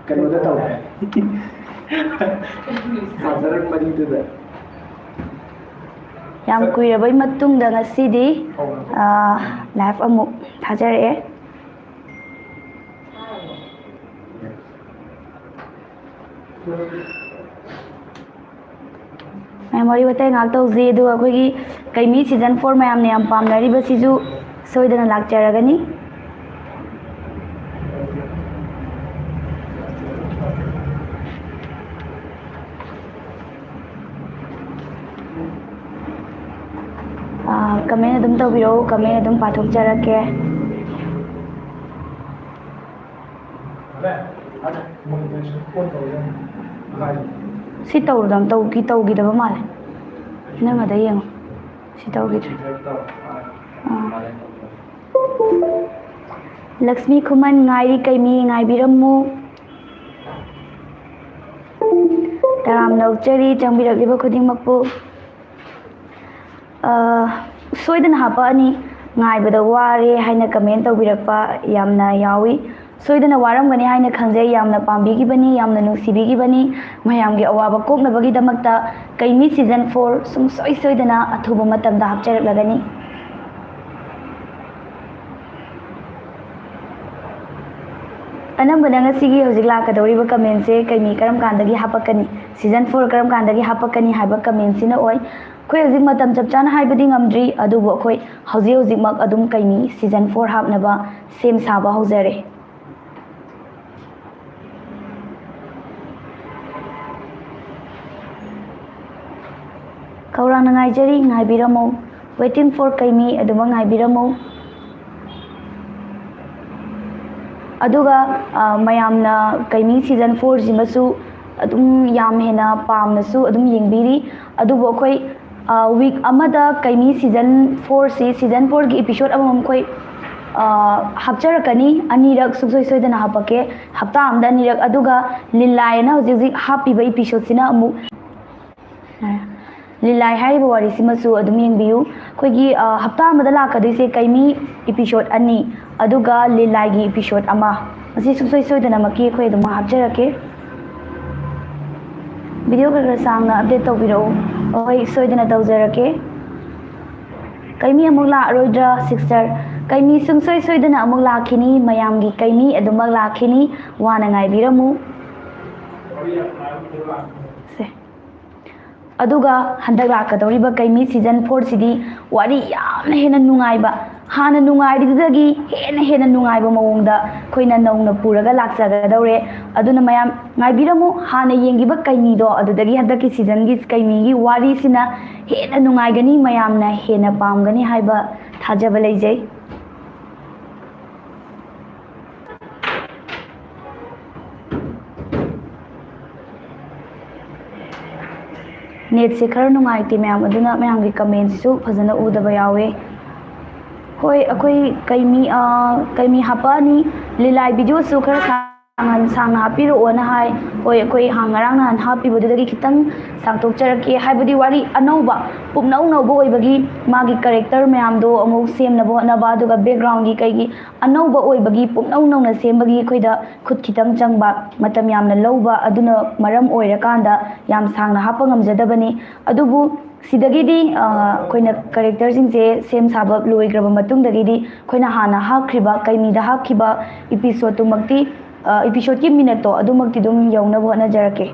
ꯀꯩꯅꯣꯗ ꯇꯧꯔꯦ ꯊꯥꯖꯔꯛꯄꯅꯤꯗꯨꯗ ꯌꯥꯝ ꯀꯨꯏꯔꯕꯩ ꯃꯇꯨꯡꯗ ꯉꯁꯤꯗꯤ ꯂꯥꯏꯐ ꯑꯃꯨꯛ ꯊꯥꯖꯔꯛꯑꯦ ꯃꯌꯥꯝ ꯋꯥꯔꯤ ꯋꯥꯇꯥꯏ ꯉꯥꯛ ꯇꯧꯖꯩ ꯑꯗꯨꯒ ꯑꯩꯈꯣꯏꯒꯤ ꯀꯩꯃꯤ ꯁꯤꯖꯟ 4 ꯃꯌꯥꯝꯅ ꯌꯥꯝ ꯄꯥꯝꯅꯔꯤꯕꯁꯤꯁꯨ ꯁꯣꯏꯗꯅ ꯂꯥꯛꯆꯔꯒꯅꯤ कमेंट अदुम तौबिरो कमेंट अदुम पाथोकजरके सी तौरदम तौगिदब माले नंग अदा येंगो सी तौगिद्रे Lakshmi Khuman ngairi kaimi ngaibiramu taram nauchari changbiragliba khudingmakpu सोइदन हापनी ngaibada ware haina comment tawbirakpa yamna yawi सोइदन वारमगनी हाइना खंगजे यामना पांबिगिबनी यामना नुसिबिगिबनी मयामगे अवाबा कोकनबगी दमकता कइमी सीजन 4 सुम सोइदना अथुबा मतमदा हपचरकलगनी अनंबना ngasiगी hojik lakadoriba comment se kaimi karam kandagi hapakani season 4 karam kandagi hapakani haiba comment sina oi khoi hojik matam chapchana haibadi ngamdri adubo khoi hojik mak adum kaimi season 4 hapnaba sem saba hojare kaurang ngaijari ngaibiramo waiting for kaimi aduma ngaibiramo अदुगा मयामना Kaimi season 4 जिमसु अदुम याम हेना पामनसु अदुम येंगबिरी अदुबो खोई वीक अमदा कइमी सीजन 4 से सीजन 4 की एपिसोड अमम खोई हपचरकनी अनिरक सुसोई सोइदना हपके हप्ता आमदा अनिरक अदुगा लिलायना हजिक हापीबा एपिसोड सिना अमु लिलाय हाइबो वारिसिमसु अदुम येंगबियु खोगी हप्ता आमदा लाकदिसे कइमी एपिसोड अनि अदुगा लिलायगी एपिसोड अमा मसी सुसोई सोइदना मकी खोई अदुम हापचरके वीडियो खर सांगना अपडेट तौबिरो ओय सोइदना तौजरके कइमी अमुक लारोइद्रा सिस्टर कइमी सुसोई सोइदना अमुक लाखिनी मयामगी कइमी अदुमक लाखिनी वाना ngaibiramu से अदुगा हंदक लाकदौरिबा कइमी सीजन 4 सिदी वारी यामना हेना नुंगाइबा हाना नुंगाइदिदगी हेना नुंगाइबा मवोंगदा खोइना नौना पुरगा लाक्सगदौरे अदुना मयाम ngaibiramu हाना येंगिबा कइमीदो अदुदगी हंदकी सीजनगी कइमीगी वारी सिना हेना नुंगाइगनी मयामना हेना पामगनी हाइबा थाजबा लेजै नेट से खर नुंगाइते मैम अदुना मैम की कमेंट सिसु फजना उदबा यावे होय अखोई कइमी हापानी लिलाय वीडियो सु खर सांगना हापिरो ओना हाय होय अखोई हांगरांग नान हापिबदुदगी खितंग सांगतोकचरके हाइबदी वारी अनौबा पुपनौ नौबो ओइबगी मागी कैरेक्टर मैमदो अमुक सेमनबो होनबा अदुगा बैकग्राउंड की कईगी अनौबा ओइबगी पुपनौ नौना सेमबगी अखोइदा खुद खितंग चंगबा मतम यामना लौबा अदुना मरम ओइरकांदा याम सांगना हापा ngamjadabani अदुबु सिदगीदी अखोइना कैरेक्टर सिंगसे सेम साबा लोइग्रबा मतुंगदगीदी अखोइना हाना हाखिबा कइमीदा हाखिबा एपिसोड तुमक्ति एपिसोड की मिनट तो अदुमक्ति दुम यौनबो होनजरके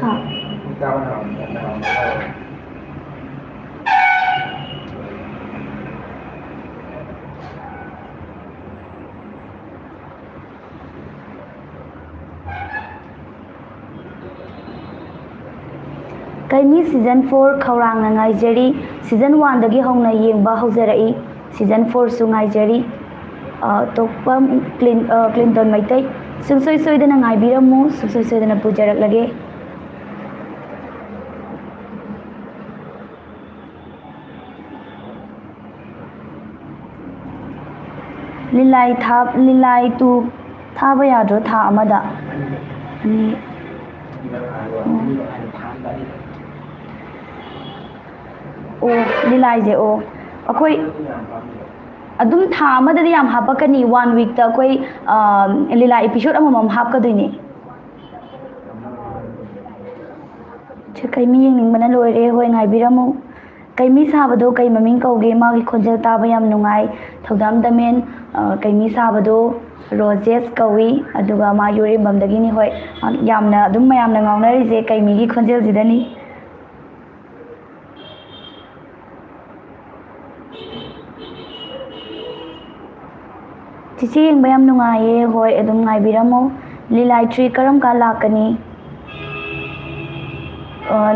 हाँ कइमी सीजन 4 खौरांग ngaijari सीजन 1 दगी हौना येंबा हौजरई सीजन 4 सु ngaijari तोपम क्लिंटन मैतै सुसोई सोइदना ngaibiramu सुसोई सोइदना पुजरक लगे लिलाय तू थाबा यादरो था अमदा अनि ओ लिलाय जे ओ अखोई ꯑꯗꯨꯝ ꯊꯥ ꯑꯃꯗꯗꯤ ꯌꯥꯝ ꯍꯥꯞꯄꯛꯀꯅꯤ 1 ꯋꯤꯛꯇ ꯑꯩꯈꯣꯏ ꯂꯤꯂꯥ एपिसोड ꯑꯃꯃꯝ ꯍꯥꯞꯀꯗꯣꯏꯅꯦ ꯀꯩꯃꯤ ꯌꯦꯡꯅꯤꯡꯕꯅ ꯂꯣꯏꯔꯦ ꯍꯣꯏ ꯉꯥꯏꯕꯤꯔꯝꯃꯨ ꯀꯩꯃꯤ ꯁꯥꯕꯗꯣ ꯀꯩ ꯃꯃꯤꯡ ꯀꯧꯒꯦ ꯃꯥꯒꯤ ꯈꯣꯟꯖꯦꯜ ꯇꯥꯕ ꯌꯥꯝ ꯅꯨꯡꯉꯥꯏ ꯊꯧꯗꯥꯝ ꯗꯃꯦꯟ ꯀꯩꯃꯤ ꯁꯥꯕꯗꯣ ꯔꯣꯖꯦꯁ ꯀꯧꯏ ꯑꯗꯨꯒ ꯃꯥ ꯌꯨꯔꯦꯝꯕꯝꯗꯒꯤꯅꯤ ꯍꯣꯏ ꯌꯥꯝꯅ ꯑꯗꯨꯝ ꯃꯌꯥꯝꯅ ꯉꯥꯎꯅꯔꯤꯁꯦ ꯀꯩꯃꯤꯒꯤ ꯈꯣꯟꯖꯦꯜꯁꯤꯗꯅꯤ ꯆꯤꯆꯦ ꯌꯦꯡꯕ ꯌꯥꯝ ꯅꯨꯡꯉꯥꯏꯌꯦ ꯍꯣꯏ ꯑꯗꯨꯝ ꯉꯥꯏꯕꯤꯔꯝꯃꯣ ꯂꯤꯂꯥꯏ 3 ꯀꯔꯝ ꯀꯥꯟ ꯂꯥꯛꯀꯅꯤ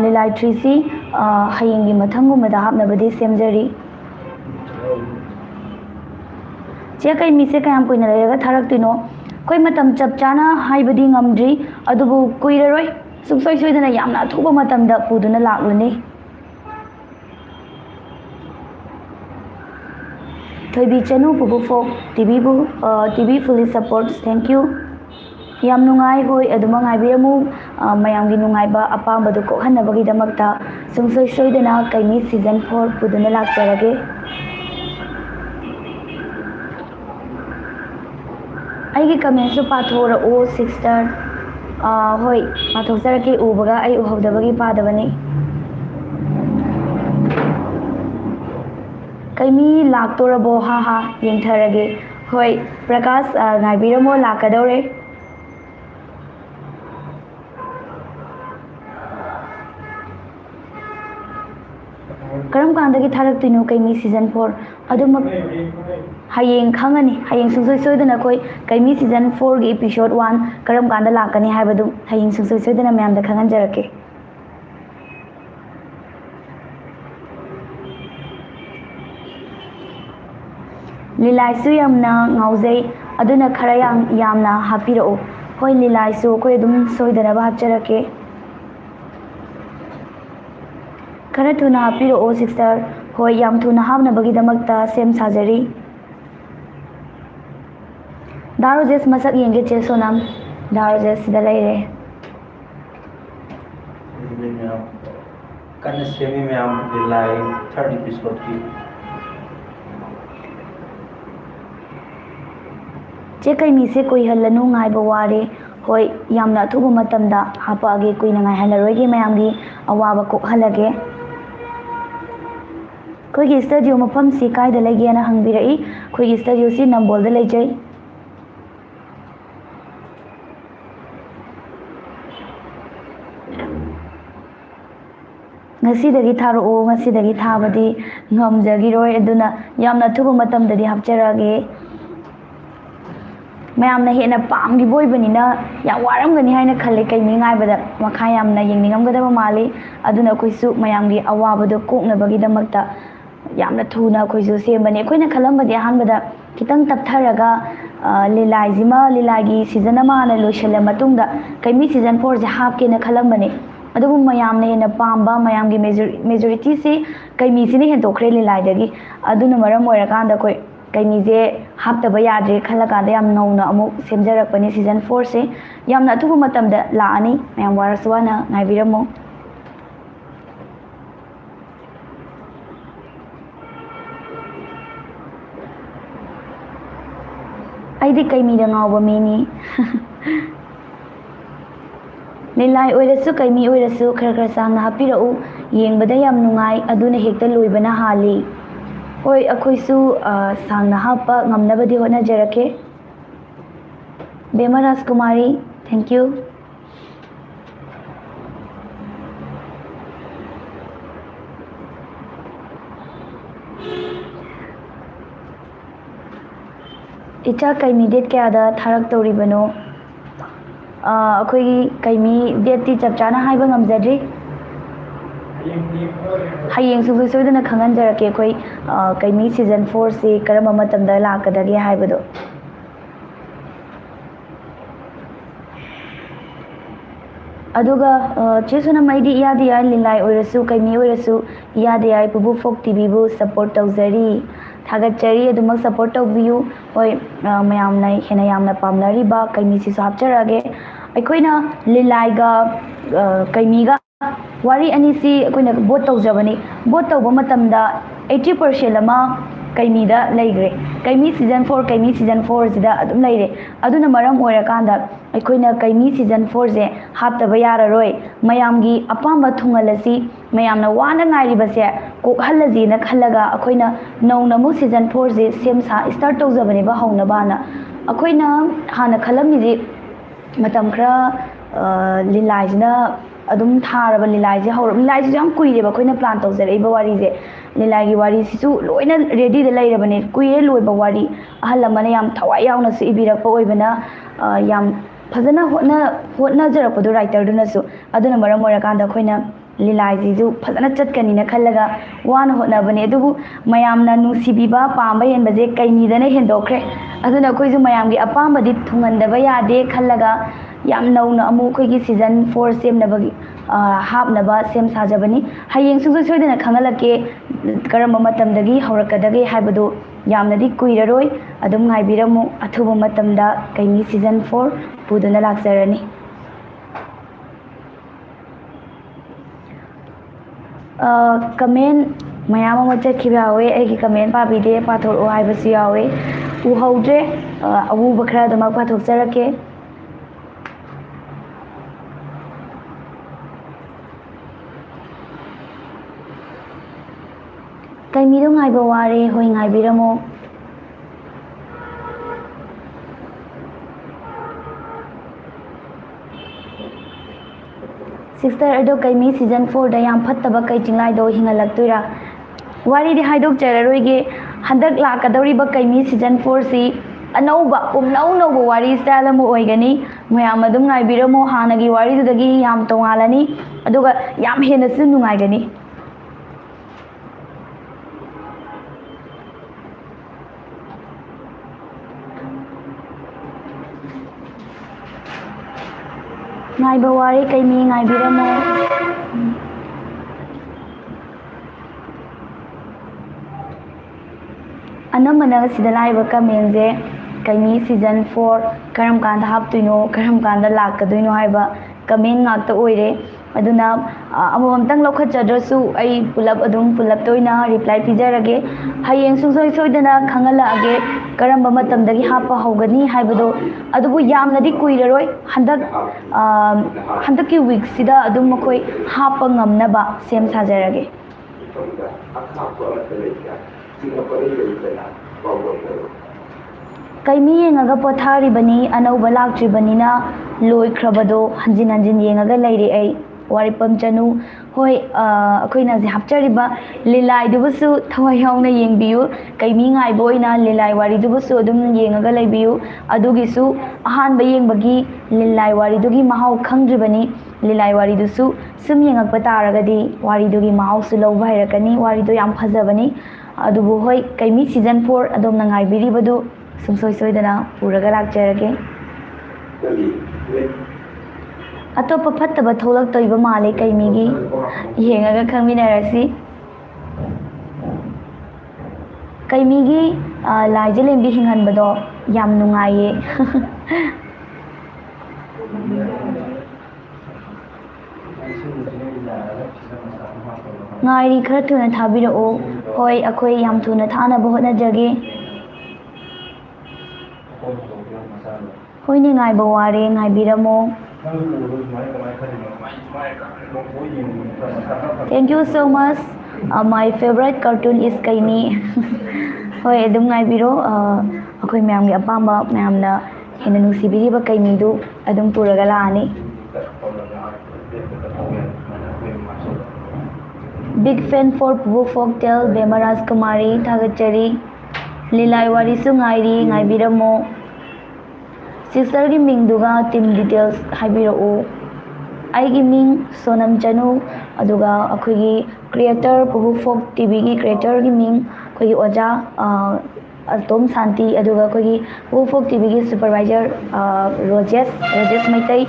ꯂꯤꯂꯥꯏ 3ꯁꯤ ꯍꯌꯦꯡꯒꯤ ꯃꯊꯪꯒꯨꯝꯕꯗ ꯍꯥꯞꯅꯕꯗꯤ ꯁꯦꯝꯖꯔꯤ ꯆꯦ ꯀꯩꯃꯤꯁꯦ ꯀꯌꯥꯝ ꯀꯨꯏꯅ ꯂꯩꯔꯒ ꯊꯥꯔꯛꯇꯣꯏꯅꯣ ꯑꯩꯈꯣꯏ ꯃꯇꯝ ꯆꯞ ꯆꯥꯅ ꯍꯥꯏꯕꯗꯤ ꯉꯝꯗ꯭ꯔꯤ ꯑꯗꯨꯕꯨ ꯀꯨꯏꯔꯔꯣꯏ ꯁꯨꯡꯁꯣꯏ ꯁꯣꯏꯗꯅ ꯌꯥꯝꯅ ꯑꯊꯨꯕ ꯃꯇꯝꯗ ꯄꯨꯗꯨꯅ ꯂꯥꯛꯂꯅꯤ ꯊꯣꯏꯕꯤ ꯆꯅꯨ ꯄꯨꯕꯨ ꯐꯣꯛ ꯇꯤꯚꯤ ꯐꯨꯜꯂꯤ ꯁꯞꯄꯣꯔꯠ ꯊꯦꯡꯛ ꯌꯨ ꯌꯥꯝ ꯅꯨꯡꯉꯥꯏ ꯍꯣꯏ ꯑꯗꯨꯃꯛ ꯉꯥꯏꯕꯤꯔꯝꯃꯨ ꯃꯌꯥꯝꯒꯤ ꯅꯨꯡꯉꯥꯏꯕ ꯑꯄꯥꯝꯕꯗꯨ ꯀꯣꯛꯍꯟꯅꯕꯒꯤꯗꯃꯛꯇ ꯁꯨꯡꯁꯣꯏ ꯁꯣꯏꯗꯅ ꯀꯩꯃꯤ ꯁꯤꯖꯟ 4 ꯄꯨꯗꯨꯅ ꯂꯥꯛꯆꯔꯒꯦ ꯑꯩꯒꯤ ꯀꯃꯦꯟꯁꯨ ꯄꯥꯊꯣꯔꯛꯎ ꯁꯤꯁꯇꯔ ꯍꯣꯏ ꯄꯥꯊꯣꯛꯆꯔꯛꯀꯦ ꯎꯕꯒ ꯑꯩ ꯎꯍꯧꯗꯕꯒꯤ ꯄꯥꯗꯕꯅꯤ ꯀꯩꯃꯤ ꯂꯥꯛꯇꯣꯔꯕꯣ ꯍꯥ ꯍꯥ ꯌꯦꯡꯊꯔꯒꯦ ꯍꯣꯏ ꯄ꯭ꯔꯀꯥꯁ ꯉꯥꯏꯕꯤꯔꯝꯃꯣ ꯂꯥꯛꯀꯗꯧꯔꯦ ꯀꯔꯝ ꯀꯥꯟꯗꯒꯤ ꯊꯥꯔꯛꯇꯣꯏꯅꯣ ꯀꯩꯃꯤ ꯁꯤꯖꯟ 4 ꯑꯗꯨꯃꯛ ꯍꯌꯦꯡ ꯈꯪꯉꯅꯤ ꯍꯌꯦꯡ ꯁꯨꯡꯁꯣꯏ ꯁꯣꯏꯗꯅ ꯑꯩꯈꯣꯏ ꯀꯩꯃꯤ ꯁꯤꯖꯟ 4ꯒꯤ एपिसोड 1 ꯀꯔꯝ ꯀꯥꯟꯗ ꯂꯥꯛꯀꯅꯤ ꯍꯥꯏꯕꯗꯨ ꯍꯌꯦꯡ ꯁꯨꯡꯁꯣꯏ ꯁꯣꯏꯗꯅ ꯃꯌꯥꯝꯗ ꯈꯪꯍꯟꯖꯔꯛꯀꯦ ꯂꯤꯂꯥꯏꯁꯨ ꯌꯥꯝꯅ ꯉꯥꯎꯖꯩ ꯑꯗꯨꯅ ꯈꯔ ꯌꯥꯝꯅ ꯍꯥꯞꯄꯤꯔꯛꯎ ꯍꯣꯏ ꯂꯤꯂꯥꯏꯁꯨ ꯑꯩꯈꯣꯏ ꯑꯗꯨꯝ ꯁꯣꯏꯗꯅꯕ ꯍꯥꯞꯆꯔꯛꯀே खरा थुना हापिरो सिस्टर होय याम थुना हाबनबगीदमक्ता सेम साजरी दारोजेस मसक येंगे चे सोनाम दारोजेस सिदा लेरे कन सेमी में हम दिलाई 3rd एपिसोड की चे कई मी से कोई हल्लनु ngaibा वारे होय यामना अथुबा मतमदा हापागे कुइना ngai हनरोगे मयामगी अवाबा कोखहलगे कोई स्टूडियो मफम से कायदा लेगे ना हंगबिरई कोई स्टूडियो से नंबोल दे लेजै ngasi dagi thabadi ngamjagi roi aduna yamna thuba matam dadi hapcharage mayamna hena pamgi boy banina ya waramgani haina khalle kai mi ngai bada makha yamna yengningamgada mali aduna koisu mayamgi awabado koknabagi damakta yamna thuna koisu sembane koina khalambadi ahanbada kitang taptharaga lilaijima lilagi season ama na loishale matungda kaimi season 4 je hapke na khalambane adubu mayamna hena pamba mayamgi majority se kaimi sine hen tokre lilaidagi aduna maram oirakanda koi kaimi je haptaba yadre khalakanda yam nauna amuk semjarakpani season 4 se yamna athubu matamda laani mayam waraswana ngaibiramo aidi kaimi da ngawba mini lilai oirasu kaimi oirasu khar khar sangna hapirau yengbada yam nungai aduna hekta loibana hali hoi akhoisu sangna hapa ngamnabadi hona jarake Bema Rajkumari thank you इचा काइमी डेट क्या दा थारक तौरीबनो अखोई काइमी date ती चप चाना हाइबा ngamjadri hayeng su soidana khangan jarake अखोई काइमी season 4 से करम मतमदा लाकदगे हाइबदो अदुगा चेसुना माइदी यादी याय लिलाई ओइरसु काइमी ओइरसु यादी याय पुबु फोक टीवी बु सपोर्ट तौजरी थागतचरी अदुमक सपोर्ट तौबियु होय मयामना हेना यामना पामनरीबा काइमीसी सु हापचरागे अखोइना लिलाइगा काइमीगा वारी अनिसी अखोइना बोट तौजबनी बोट तौबा मतमदा 80% अमा ꯀꯩꯃꯤꯗ ꯂꯩꯈ꯭ꯔꯦ ꯀꯩꯃꯤ ꯁꯤꯖꯟ 4 ꯀꯩꯃꯤ ꯁꯤꯖꯟ 4ꯁꯤꯗ ꯑꯗꯨꯝ ꯂꯩꯔꯦ ꯑꯗꯨꯅ ꯃꯔꯝ ꯑꯣꯏꯔꯀꯥꯟꯗ ꯑꯩꯈꯣꯏꯅ ꯀꯩꯃꯤ ꯁꯤꯖꯟ 4ꯁꯦ ꯍꯥꯞꯇꯕ ꯌꯥꯔꯔꯣꯏ ꯃꯌꯥꯝꯒꯤ ꯑꯄꯥꯝꯕ ꯊꯨꯡꯍꯜꯂꯁꯤ ꯃꯌꯥꯝꯅ ꯋꯥꯅ ꯉꯥꯏꯔꯤꯕꯁꯦ ꯀꯣꯛꯍꯜꯂꯁꯤꯅ ꯈꯜꯂꯒ ꯑꯩꯈꯣꯏꯅ ꯅꯧꯅ ꯑꯃꯨꯛ ꯁꯤꯖꯟ 4ꯁꯦ ꯁ꯭ꯇꯥꯔꯠ ꯇꯧꯖꯕꯅꯦꯕ ꯍꯧꯅꯕꯅ ꯑꯩꯈꯣꯏꯅ ꯍꯥꯟꯅ ꯈꯜꯂꯝꯃꯤꯁꯤ ꯃꯇꯝ ꯈꯔ ꯂꯤꯂꯥꯏꯁꯤꯅ ꯑꯗꯨꯝ ꯊꯥꯔꯕ ꯂꯤꯂꯥꯏꯁꯦ ꯍꯧꯔꯕ ꯂꯤꯂꯥꯏꯁꯤꯁꯨ ꯌꯥꯝ ꯀꯨꯏꯔꯦꯕ ꯑꯩꯈꯣꯏꯅ ꯄ꯭ꯂꯥꯟ ꯇꯧꯖꯔꯛꯏꯕ ꯋꯥꯔꯤꯁꯦ ꯂꯤꯂꯥꯒꯤ ꯋꯥꯔꯤꯁꯤꯁꯨ ꯂꯣꯏꯅ ꯔꯦꯗꯤꯗ ꯂꯩꯔꯕꯅꯦ ꯀꯨꯏꯔꯦ ꯂꯣꯏꯕ ꯋꯥꯔꯤ ꯑꯍꯜ ꯑꯃꯅ ꯌꯥꯝ ꯊꯋꯥꯏ ꯌꯥꯎꯅꯁꯨ ꯏꯕꯤꯔꯛꯄ ꯑꯣꯏꯕꯅ ꯌꯥꯝ ꯐꯖꯅ ꯍꯣꯠꯅꯖꯔꯛꯄꯗꯣ ꯔꯥꯏꯇꯔꯗꯨꯅꯁꯨ ꯑꯗꯨꯅ ꯃꯔꯝ ꯑꯣꯏꯔꯀꯥꯟꯗ ꯑꯩꯈꯣꯏꯅ ꯂꯤꯂꯥꯏꯁꯤꯁꯨ ꯐꯖꯅ ꯆꯠꯀꯅꯤꯅ ꯈꯜꯂꯒ ꯋꯥꯅ ꯍꯣꯠꯅꯕꯅꯦ ꯑꯗꯨꯕꯨ ꯃꯌꯥꯝꯅ ꯅꯨꯡꯁꯤꯕꯤꯕ ꯄꯥꯝꯕ ꯍꯦꯟꯕꯁꯦ ꯀꯩꯃꯤꯗꯅ ꯍꯦꯟꯗꯣꯛꯈ꯭ರೆ ꯑꯗꯨꯅ ꯑꯩꯈꯣꯏꯁꯨ ꯃꯌꯥꯝꯒꯤ ꯑꯄꯥꯝꯕꯗꯤ ꯊꯨꯡꯍꯟꯗꯕ ꯌꯥꯗꯦ ꯈꯜꯂꯒ ꯌꯥꯝ नौना अमुक अखोइगी सीजन 4 सेमनबगी हापनबा सेम साजबनी हयेंग सुंसोय सोयदना खंगलके करम मतमदगी हौरकदगे हाइबदो यामनदी कुइररोय अदुम ngaibiramu अथुबा मतमदा कैमी सीजन 4 पुदुना लाक्सरनी कमेंट मयाम अमा चटखिबा यावे एगी कमेंट पाबीदे पाथोरओ हाइबसु यावे उहौद्रे अवुबा खरा दमा पाथोकजरके कैमीदो ngaibा वारे होय ngaibiramo सिस्टर अदो कैमी सीजन 4 दा याम फत्तबा कै चिंगलाइदो हिंगलक्तुरा वारी दि हाइदोक चररोइगे हंदक लाकदौरिबा कैमी सीजन 4 सी अनौबा पुमनौनौबा वारी स्टाइल अमु ओइगनी मयाम अदुम ngaibiramo हानगी वारी दुदगी याम तोंगालनी अदुगा याम हेनसु नुंगाइगनी ngaibा वारी कैमी ngaibiramo अनमना सिदा लाइबा कमेंजे कैमी सीजन 4 करम कांदा हापतुइनो करम कांदा लाकदुइनो हाइबा कमेंट ngakta ओइरे अदुना अममतंग लौखचद्रसु आई पुलब अदुम पुलब तोइना रिप्लाई पिजरगे हयेंग सुंसोय सोइदना खंगलागे करम मतमदगी हापा हौगनी हाइबदो अदुबु यामनदी कुइररोय हंदकी वीक सिदा अदुम मखोय हापा ngamnaba सेम साजरगे कैमी येंगागा पोथारिबनी अनौबा लाक्ट्रिबनीना लोइख्रबदो हंजिन हंजिन येंगागा लैरे ऐ वारिपम चनु होय अखोइना जे हापचरिबा लीलाई दुबसु थवाय यावना येंबियु कैमी ngaइबो ओइना लीलाई वारी दुबसु अदुम येंगागा लैबियु अदुगिसु अहानबा येंबगी लीलाई वारी दुगी महाव खंग्रिबनी लीलाई वारी दुसु सुम येंगकपा तारगदी वारी दुगी महाव सु लौबा हैरकनी वारी दो याम फजबनी अदुबु होय chemo season 4 अदोमना ngaइबिरिबदु सुंसोय सोयदना पुरगा लाक्चरगे Atop फत्तबा थोलक तोइबा Male कैमीगी येंगागा खंगमिनरसी कैमीगी लाइजे लेंबी हिंगनबदो yam नुंगाइये ngairi khara thuna thabirao hoy akhoi yam thuna thana bahotna jage hoy ni ngai baware ngai biramo thank you so much my favorite cartoon is kaimi hoy adum ngai biro akhoi mayam gi apamba mayamna hena nusibiriba kaimi du adum puraga laani Big fan for Pubu Folktale Bemaraj Kumari Thagachari Lilai Wari Sungairi Ngaibiramo Sister gi ming duga team details haibirao ai gi ming Sonam Chanu aduga akhoi gi creator Pubu Folk TV gi creator gi ming akhoi gi oja Tom Santi aduga akhoi gi Pubu Folk TV gi supervisor Rajesh Maitai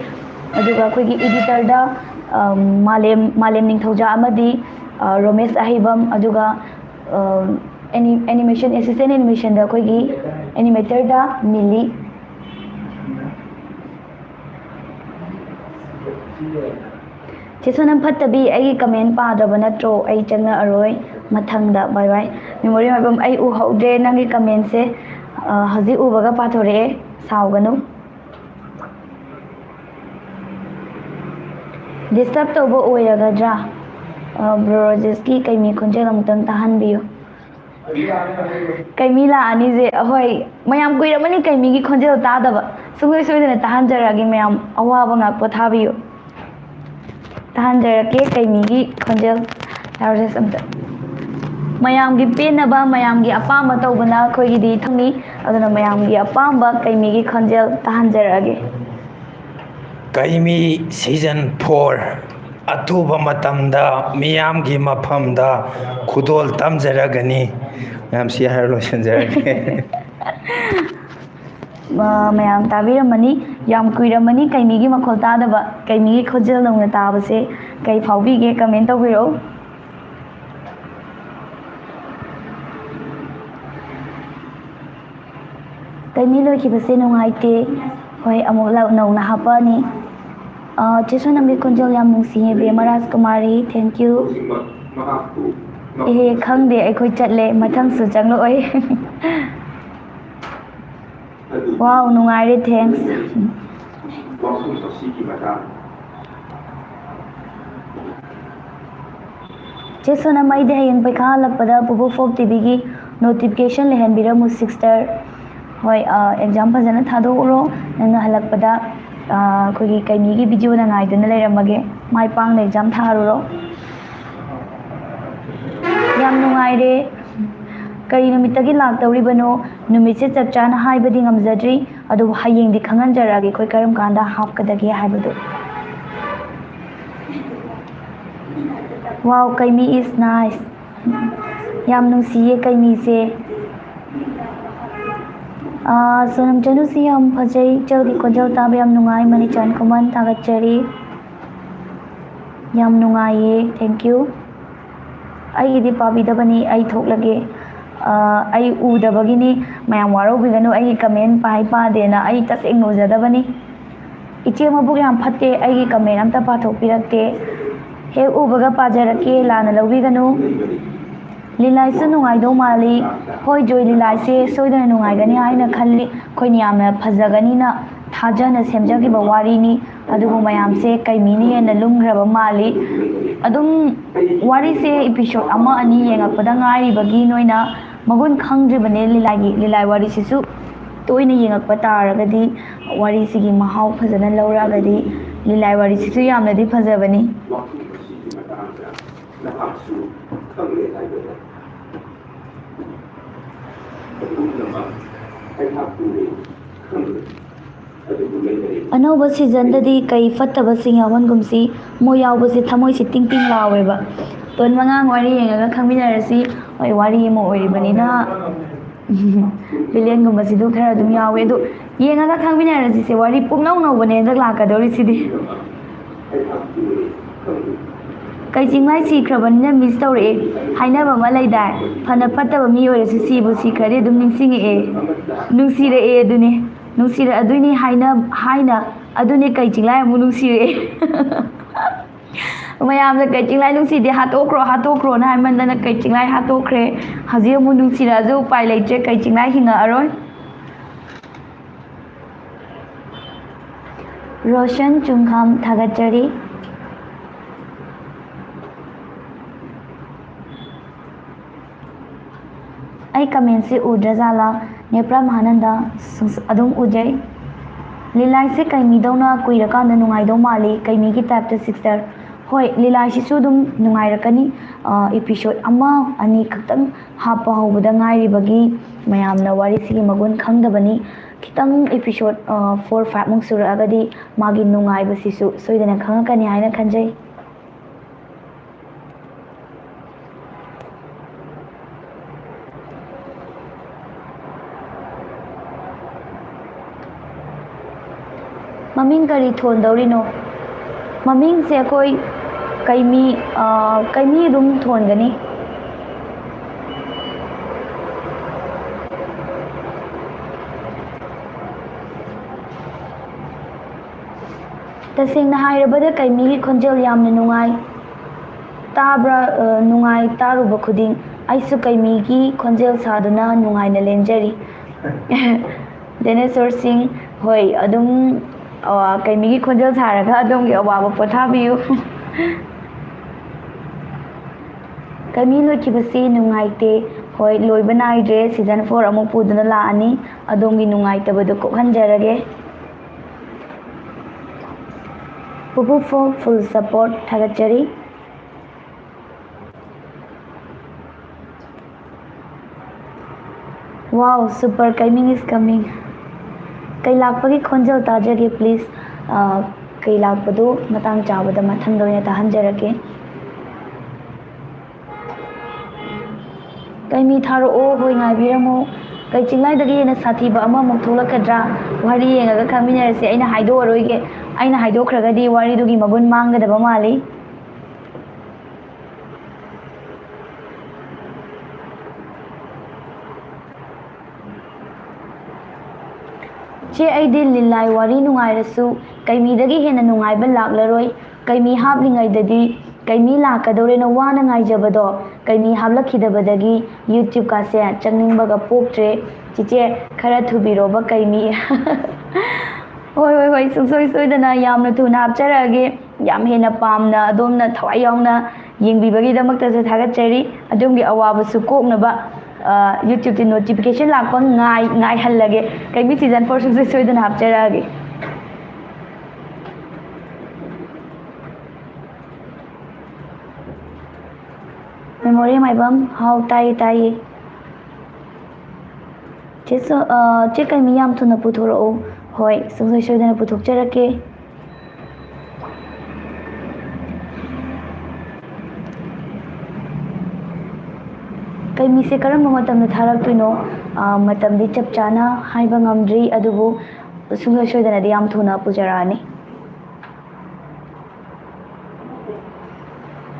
aduga akhoi gi editor da Malem Ningthauja amadi Romesh Ahibam aduga animation assistant animation da akhoi gi animator da Milli Chesonam Fattabi ai comment paadaba natro ai changa aroi mathangda bye bye memory ꯍꯥꯏꯕꯝ ꯑꯩ ꯎꯍꯧꯗ꯭ꯔꯦ ꯅꯪꯒꯤ ꯀꯃꯦꯟꯁꯦ ꯍꯧꯖꯤꯛ ꯎꯕꯒ ꯄꯥꯊꯣꯔꯛꯑꯦ ꯁꯥꯎꯒꯅꯨ ꯗꯤꯁꯇꯔꯕ ꯇꯧꯕ ꯑꯣꯏꯔꯒꯗ꯭ꯔꯥ ꯕ꯭ꯔꯣꯖꯦꯁꯀꯤ ꯀꯩꯃꯤ ꯈꯣꯟꯖꯦꯜ ꯑꯃꯨꯛꯇꯪ ꯇꯥꯍꯟꯕꯤꯌꯨ ꯀꯩꯃꯤ ꯂꯥꯛꯑꯅꯤꯁꯦ ꯑꯍꯣꯏ ꯃꯌꯥꯝ ꯀꯨꯏꯔꯝꯃꯅꯤ ꯀꯩꯃꯤꯒꯤ ꯈꯣꯟꯖꯦꯜ ꯇꯥꯗꯕ ꯁꯨꯡꯁꯣꯏ ꯁꯣꯏꯗꯅ ꯇꯥꯍꯟꯖꯔꯛꯑꯒꯦ ꯃꯌꯥꯝ ꯑꯋꯥꯕ ꯉꯥꯛ ꯄꯣꯊꯥꯕꯤꯌꯨ ꯇꯥꯍꯟꯖꯔꯛꯀꯦ ꯀꯩꯃꯤꯒꯤ ꯈꯣꯟꯖꯦꯜ ꯇꯥꯔꯖꯦꯁ ꯑꯝꯇ ꯃꯌꯥꯝꯒꯤ ꯄꯦꯟꯅꯕ ꯃꯌꯥꯝꯒꯤ ꯑꯄꯥꯝꯕ ꯇꯧꯕꯅ ꯑꯩꯈꯣꯏꯒꯤꯗꯤ ꯊꯨꯡꯅꯤ ꯑꯗꯨꯅ ꯃꯌꯥꯝꯒꯤ ꯑꯄꯥꯝꯕ ꯀꯩꯃꯤꯒꯤ ꯈꯣꯟꯖꯦꯜ ꯇꯥꯍꯟꯖꯔꯛꯑꯒꯦ ꯀꯩꯃꯤ ꯁꯤꯖꯟ 4 ꯑꯊꯨꯕ ꯃꯇꯝꯗ ꯃꯤꯌꯥꯝꯒꯤ ꯃꯐꯝꯗ ꯈꯨꯗꯣꯜ ꯇꯝꯖꯔꯒꯅꯤ ꯃꯌꯥꯝ ꯁꯤ ꯍꯥꯏꯔ ꯂꯣꯏꯁꯤꯟꯖꯔꯒꯦ ꯃꯌꯥꯝ ꯇꯥꯕꯤꯔꯝꯃꯅꯤ ꯌꯥꯝ ꯀꯨꯏꯔꯝꯃꯅꯤ ꯀꯩꯃꯤꯒꯤ ꯃꯈꯣꯜ ꯇꯥꯗꯕ ꯀꯩꯃꯤꯒꯤ ꯈꯣꯟꯖꯦꯜ ꯅꯧꯅ ꯇꯥꯕꯁꯦ ꯀꯩ ꯐꯥꯎꯕꯤꯒꯦ ꯀꯃꯦꯟ ꯇꯧꯕꯤꯔꯛꯎ ꯀꯩꯃꯤ ꯂꯣꯏꯈꯤꯕꯁꯦ ꯅꯨꯡꯉꯥꯏꯇꯦ ꯍꯣꯏ ꯑꯃꯨꯛ ꯅꯧꯅ ꯍꯥꯞꯄꯛꯑꯅꯤ ꯆꯦ ꯁꯣꯅꯝꯒꯤ ꯈꯣꯟꯖꯦꯜ ꯌꯥꯝ ꯅꯨꯡꯁꯤꯌꯦ ꯕꯦꯃ ꯔꯥꯖꯀꯨꯃꯥꯔꯤ ꯊꯦꯡꯛ ꯌꯨ ꯑꯦꯍꯦ ꯈꯪꯗꯦ ꯑꯩꯈꯣꯏ ꯆꯠꯂꯦ ꯃꯊꯪꯁꯨ ꯆꯪꯂꯛꯑꯣꯏ ꯋꯥꯎ ꯅꯨꯡꯉꯥꯏꯔꯦ ꯊꯦꯡꯛꯁ ꯆꯦ ꯁꯣꯅꯝ ꯑꯩꯗꯤ ꯍꯌꯦꯡ ꯄꯩꯈꯥ ꯍꯜꯂꯛꯄꯗ ꯄꯨꯄꯨ ꯐꯣꯛ ꯇꯤꯚꯤꯒꯤ ꯅꯣꯇꯤꯐꯤꯀꯦꯁꯟ ꯂꯩꯍꯟꯕꯤꯔꯝꯃꯨ ꯁꯤꯁꯇꯔ ꯍꯣꯏ ꯑꯦꯛꯖꯥꯝ ꯐꯖꯅ ꯊꯥꯗꯣꯛꯎꯔꯣ ꯅꯪꯅ ꯍꯜꯂꯛꯄꯗ ꯑꯩꯈꯣꯏꯒꯤ ꯀꯩꯃꯤꯒꯤ ꯚꯤꯗꯤꯑꯣꯅ ꯉꯥꯏꯗꯨꯅ ꯂꯩꯔꯝꯃꯒꯦ ꯃꯥꯏ ꯄꯥꯛꯅ ꯑꯦꯛꯖꯥꯝ ꯊꯥꯔꯨꯔꯣ ꯌꯥꯝ ꯅꯨꯡꯉꯥꯏꯔꯦ ꯀꯔꯤ ꯅꯨꯃꯤꯠꯇꯒꯤ ꯂꯥꯛꯇꯧꯔꯤꯕꯅꯣ ꯅꯨꯃꯤꯠꯁꯦ ꯆꯞ ꯆꯥꯅ ꯍꯥꯏꯕꯗꯤ ꯉꯝꯖꯗ꯭ꯔꯤ ꯑꯗꯨꯕꯨ ꯍꯌꯦꯡꯗꯤ ꯈꯪꯍꯟꯖꯔꯛꯑꯒꯦ ꯑꯩꯈꯣꯏ ꯀꯔꯝ ꯀꯥꯟꯗ ꯍꯥꯞꯀꯗꯒꯦ ꯍꯥꯏꯕꯗꯨ ꯋꯥꯎ ꯀꯩꯃꯤ ꯏꯁ ꯅꯥꯏꯁ ꯌꯥꯝ ꯅꯨꯡꯁꯤꯌꯦ ꯀꯩꯃꯤꯁꯦ ꯁꯣꯅꯝ ꯆꯅꯨꯁꯤ ꯌꯥꯝ ꯐꯖꯩ ꯏꯆꯜꯒꯤ ꯈꯣꯟꯖꯦꯜ ꯇꯥꯕ ꯌꯥꯝ ꯅꯨꯡꯉꯥꯏ ꯃꯅꯤꯆꯥꯟ ꯈꯨꯃꯟ ꯊꯥꯒꯠꯆꯔꯤ ꯌꯥꯝ ꯅꯨꯡꯉꯥꯏꯌꯦ ꯊꯦꯡꯛ ꯌꯨ ꯑꯩꯒꯤꯗꯤ ꯄꯥꯕꯤꯗꯕꯅꯤ ꯑꯩ ꯊꯣꯛꯂꯒꯦ ꯑꯩ ꯎꯗꯕꯒꯤꯅꯤ ꯃꯌꯥꯝ ꯋꯥꯔꯧꯕꯤꯒꯅꯨ ꯑꯩꯒꯤ ꯀꯃꯦꯟ ꯄꯥꯗꯦꯅ ꯑꯩ ꯇꯁꯦꯡꯅ ꯎꯖꯗꯕꯅꯤ ꯏꯆꯦ ꯃꯕꯨꯛ ꯌꯥꯝ ꯐꯠꯇꯦ ꯑꯩꯒꯤ ꯀꯃꯦꯟ ꯑꯝꯇ ꯄꯥꯊꯣꯛꯄꯤꯔꯛꯇꯦ ꯍꯦꯛ ꯎꯕꯒ ꯄꯥꯖꯔꯛꯀꯦ ꯂꯥꯟꯅ ꯂꯧꯕꯤꯒꯅꯨ ꯂꯤꯂꯥꯏꯁꯨ ꯅꯨꯡꯉꯥꯏꯗꯧ ꯃꯥꯜꯂꯤ ꯍꯣꯏ ꯖꯣꯏ ꯂꯤꯂꯥꯏꯁꯦ ꯁꯣꯏꯗꯅ ꯅꯨꯡꯉꯥꯏꯒꯅꯤ ꯍꯥꯏꯅ ꯈꯜꯂꯤ ꯑꯩꯈꯣꯏꯅ ꯌꯥꯝꯅ ꯐꯖꯒꯅꯤꯅ ꯊꯥꯖꯅ ꯁꯦꯝꯖꯈꯤꯕ ꯋꯥꯔꯤꯅꯤ ꯑꯗꯨꯕꯨ ꯃꯌꯥꯝꯁꯦ ꯀꯩꯃꯤꯅ ꯍꯦꯟꯅ ꯂꯨꯝꯈ꯭ꯔꯕ ꯃꯥꯜꯂꯤ ꯑꯗꯨꯝ ꯋꯥꯔꯤꯁꯦ एपिसोड अमा अनि येंगकपदा ngairibagi noina magun khangdribane lilai warisisu toina yengakpa taragadi warisigi mahau phajana lauragadi lilai warisisu yamnadi phajabani अनौब सीजनददी कई फत्तबसिंग यावनगुमसी मो यावबसे थमोइसे टिंग टिंग लावेबा तोन मंगांग वारी येंगागा खंगमिनारसी ओइ वारी मो ओइरिबनिना बिलियन गुमसिदु खरा दुम यावे दो येंगागा खंगमिनारसी से वारी पुंगनौ नौबने दक लाकादोरिसिदी कईचिंगलाई सीख्रबनिना मिस तौरे हाइनाबा मा लैदा फना फत्तबा मी ओइरसु सीबु सीखरे दुम निंसिंगे नुंसिरे दुने नुंसिरे अदुनी हाइना अदुने कईचिंगलाई अमु नुंसिरे मयामने कईचिंगलाई नुंसिदे हातोक्रो ना हाइमनदना कईचिंगलाई हातोक्रे हजि अमु नुंसिराजु उपाय लैत्रे कईचिंगलाई हिंगा अरोय रोशन चुंखाम थागचरी आई कमेंट से उद्रजाला नेप्रा महानंदा अदुम उजै लीलाई से कईमीदौना कुइरकांदा नुंगाइदौ माली कईमीगी टाइप सिस्टर होय लीलाई सिसु दुम नुंगाइरकनी एपिसोड अमा अनि खतंग हापा हौबदा ngairibagi mayamna warisigi magun khangdabani खितंग एपिसोड 4-5 मुंग सुरगदी मागी नुंगाइबसिसु सोइदना खंगकनी हाइना खंजै ममिंग करी थोंदौरिनो ममिंग से कोई कईमी रूम थोंगनी तसेंगना हाइरबदा कईमी खोंजेल यामना नुंगाई ताब्रा नुंगाई तारुबा खुदिंग ꯑꯩꯁꯨ ꯀꯩꯃꯤꯒꯤ ꯈꯣꯟꯖꯦꯜ ꯁꯥꯗꯨꯅ ꯅꯨꯡꯉꯥꯏꯅ ꯂꯦꯟꯖꯔꯤ ꯗꯥꯏꯅꯣꯁꯣꯔꯁꯤꯡ ꯍꯣꯏ ꯑꯗꯨꯝ ꯀꯩꯃꯤꯒꯤ ꯈꯣꯟꯖꯦꯜ ꯁꯥꯔꯒ ꯑꯗꯣꯝꯒꯤ ꯑꯋꯥꯕ ꯄꯣꯊꯥꯕꯤꯌꯨ ꯀꯩꯃꯤ ꯂꯣꯏꯈꯤꯕꯁꯤ ꯅꯨꯡꯉꯥꯏꯇꯦ ꯍꯣꯏ ꯂꯣꯏꯕ ꯅꯥꯏꯗ꯭ꯔꯦ ꯁꯤꯖꯟ 4 ꯑꯃꯨꯛ ꯄꯨꯗꯨꯅ ꯂꯥꯛꯑꯅꯤ ꯑꯗꯣꯝꯒꯤ ꯅꯨꯡꯉꯥꯏꯇꯕꯗꯨ ꯀꯣꯛꯍꯟꯖꯔꯒꯦ ꯄꯨꯄꯨ ꯐꯣꯛ ꯐꯨꯜ ꯁꯄꯣꯔꯠ ꯊꯥꯒꯠꯆꯔꯤ ꯋꯥꯎ ꯁꯨꯄꯔ ꯀꯩꯃꯤꯡ ꯏꯁ ꯀꯃꯤꯡ ꯀꯩ ꯂꯥꯛꯄꯒꯤ ꯈꯣꯟꯖꯦꯜ ꯇꯥꯖꯒꯦ ꯄ꯭ꯂꯤꯖ ꯀꯩ ꯂꯥꯛꯄꯗꯨ ꯃꯇꯥꯡ ꯆꯥꯕꯗ ꯃꯊꯪꯗ ꯑꯣꯏꯅ ꯇꯥꯍꯟꯖꯔꯒꯦ ꯀꯩꯃꯤ ꯊꯥꯔꯛꯑꯣ ꯍꯣꯏ ꯉꯥꯏꯕꯤꯔꯝꯃꯨ ꯀꯩ ꯆꯤꯡꯂꯥꯏꯗꯒꯤ ꯍꯦꯟꯅ ꯁꯥꯊꯤꯕ ꯑꯃꯃꯨꯛ ꯊꯣꯛꯂꯛꯀꯗ꯭ꯔꯥ ꯋꯥꯔꯤ ꯌꯦꯡꯉꯒ ꯈꯪꯃꯤꯟꯅꯔꯁꯤ ꯑꯩꯅ ꯍꯥꯏꯗꯣꯛꯑꯔꯣꯏꯒꯦ ꯑꯩꯅ ꯍꯥꯏꯗꯣꯛꯈ꯭ꯔꯒꯗꯤ ꯋꯥꯔꯤꯗꯨꯒꯤ ꯃꯒꯨꯟ ꯃꯥꯡꯒꯗꯕ ꯃꯥꯜꯂꯤ ꯆꯦ ꯑꯩꯗꯤ ꯂꯤꯂꯥꯏ ꯋꯥꯔꯤ ꯅꯨꯡꯉꯥꯏꯔꯁꯨ ꯀꯩꯃꯤꯗꯒꯤ ꯍꯦꯟꯅ ꯅꯨꯡꯉꯥꯏꯕ ꯂꯥꯛꯂꯔꯣꯏ ꯀꯩꯃꯤ ꯍꯥꯞꯂꯤꯉꯩꯗꯗꯤ ꯀꯩꯃꯤ ꯂꯥꯛꯀꯗꯧꯔꯦꯅ ꯋꯥꯅ ꯉꯥꯏꯖꯕꯗꯣ ꯀꯩꯃꯤ ꯍꯥꯞꯂꯛꯈꯤꯗꯕꯗꯒꯤ ꯌꯨꯇ꯭ꯌꯨꯕ ꯀꯥꯁꯦ ꯆꯪꯅꯤꯡꯕꯒ ꯄꯣꯛꯇ꯭ꯔꯦ ꯆꯤꯆꯦ ꯈꯔ ꯊꯨꯕꯤꯔꯣꯕ ꯀꯩꯃꯤ ꯍꯣꯏ ꯁꯨꯡꯁꯣꯏ ꯁꯣꯏꯗꯅ ꯌꯥꯝꯅ ꯊꯨꯅ ꯍꯥꯞꯆꯔꯛꯑꯒꯦ ꯌꯥꯝ ꯍꯦꯟꯅ ꯄꯥꯝꯅ ꯑꯗꯣꯝꯅ ꯊꯋꯥꯏ ꯌꯥꯎꯅ ꯌꯦꯡꯕꯤꯕꯒꯤꯗꯃꯛꯇꯁꯨ ꯊꯥꯒꯠꯆꯔꯤ ꯑꯗꯣꯝꯒꯤ ꯑꯋꯥꯕꯁꯨ ꯀꯣꯛꯅꯕ ꯌꯨꯇ꯭ꯌꯨꯕꯇꯤ ꯅꯣꯇꯤꯐꯤꯀꯦꯁꯟ ꯂꯥꯛꯄ ꯉꯥꯏꯍꯜꯂꯒꯦ ꯀꯩꯃꯤ ꯁꯤꯖꯟ 4 ꯁꯨꯡꯁꯣꯏ ꯁꯣꯏꯗꯅ ꯍꯥꯞꯆꯔꯛꯑꯒꯦ ꯃꯦꯃꯣꯔꯤ ꯃꯥꯏꯕꯝ ꯍꯥꯎ ꯇꯥꯏꯌꯦ ꯆꯦ ꯀꯩꯃꯤ ꯌꯥꯝ ꯊꯨꯅ ꯄꯨꯊꯣꯔꯛꯎ ꯍꯣꯏ ꯁꯨꯡꯁꯣꯏ ꯁꯣꯏꯗꯅ ꯄꯨꯊꯣꯛꯆꯔꯛꯀꯦ ꯀꯩꯃꯤꯁꯦ ꯀꯔꯝꯕ ꯃꯇꯝꯗ ꯊꯥꯔꯛꯇꯣꯏꯅꯣ ꯃꯇꯝꯗꯤ ꯆꯞ ꯆꯥꯅ ꯍꯥꯏꯕ ꯉꯝꯗ꯭ꯔꯤ ꯑꯗꯨꯕꯨ ꯁꯨꯡꯁꯣꯏ ꯁꯣꯏꯗꯅꯗꯤ ꯌꯥꯝ ꯊꯨꯅ ꯄꯨꯖꯔꯛꯑꯅꯤ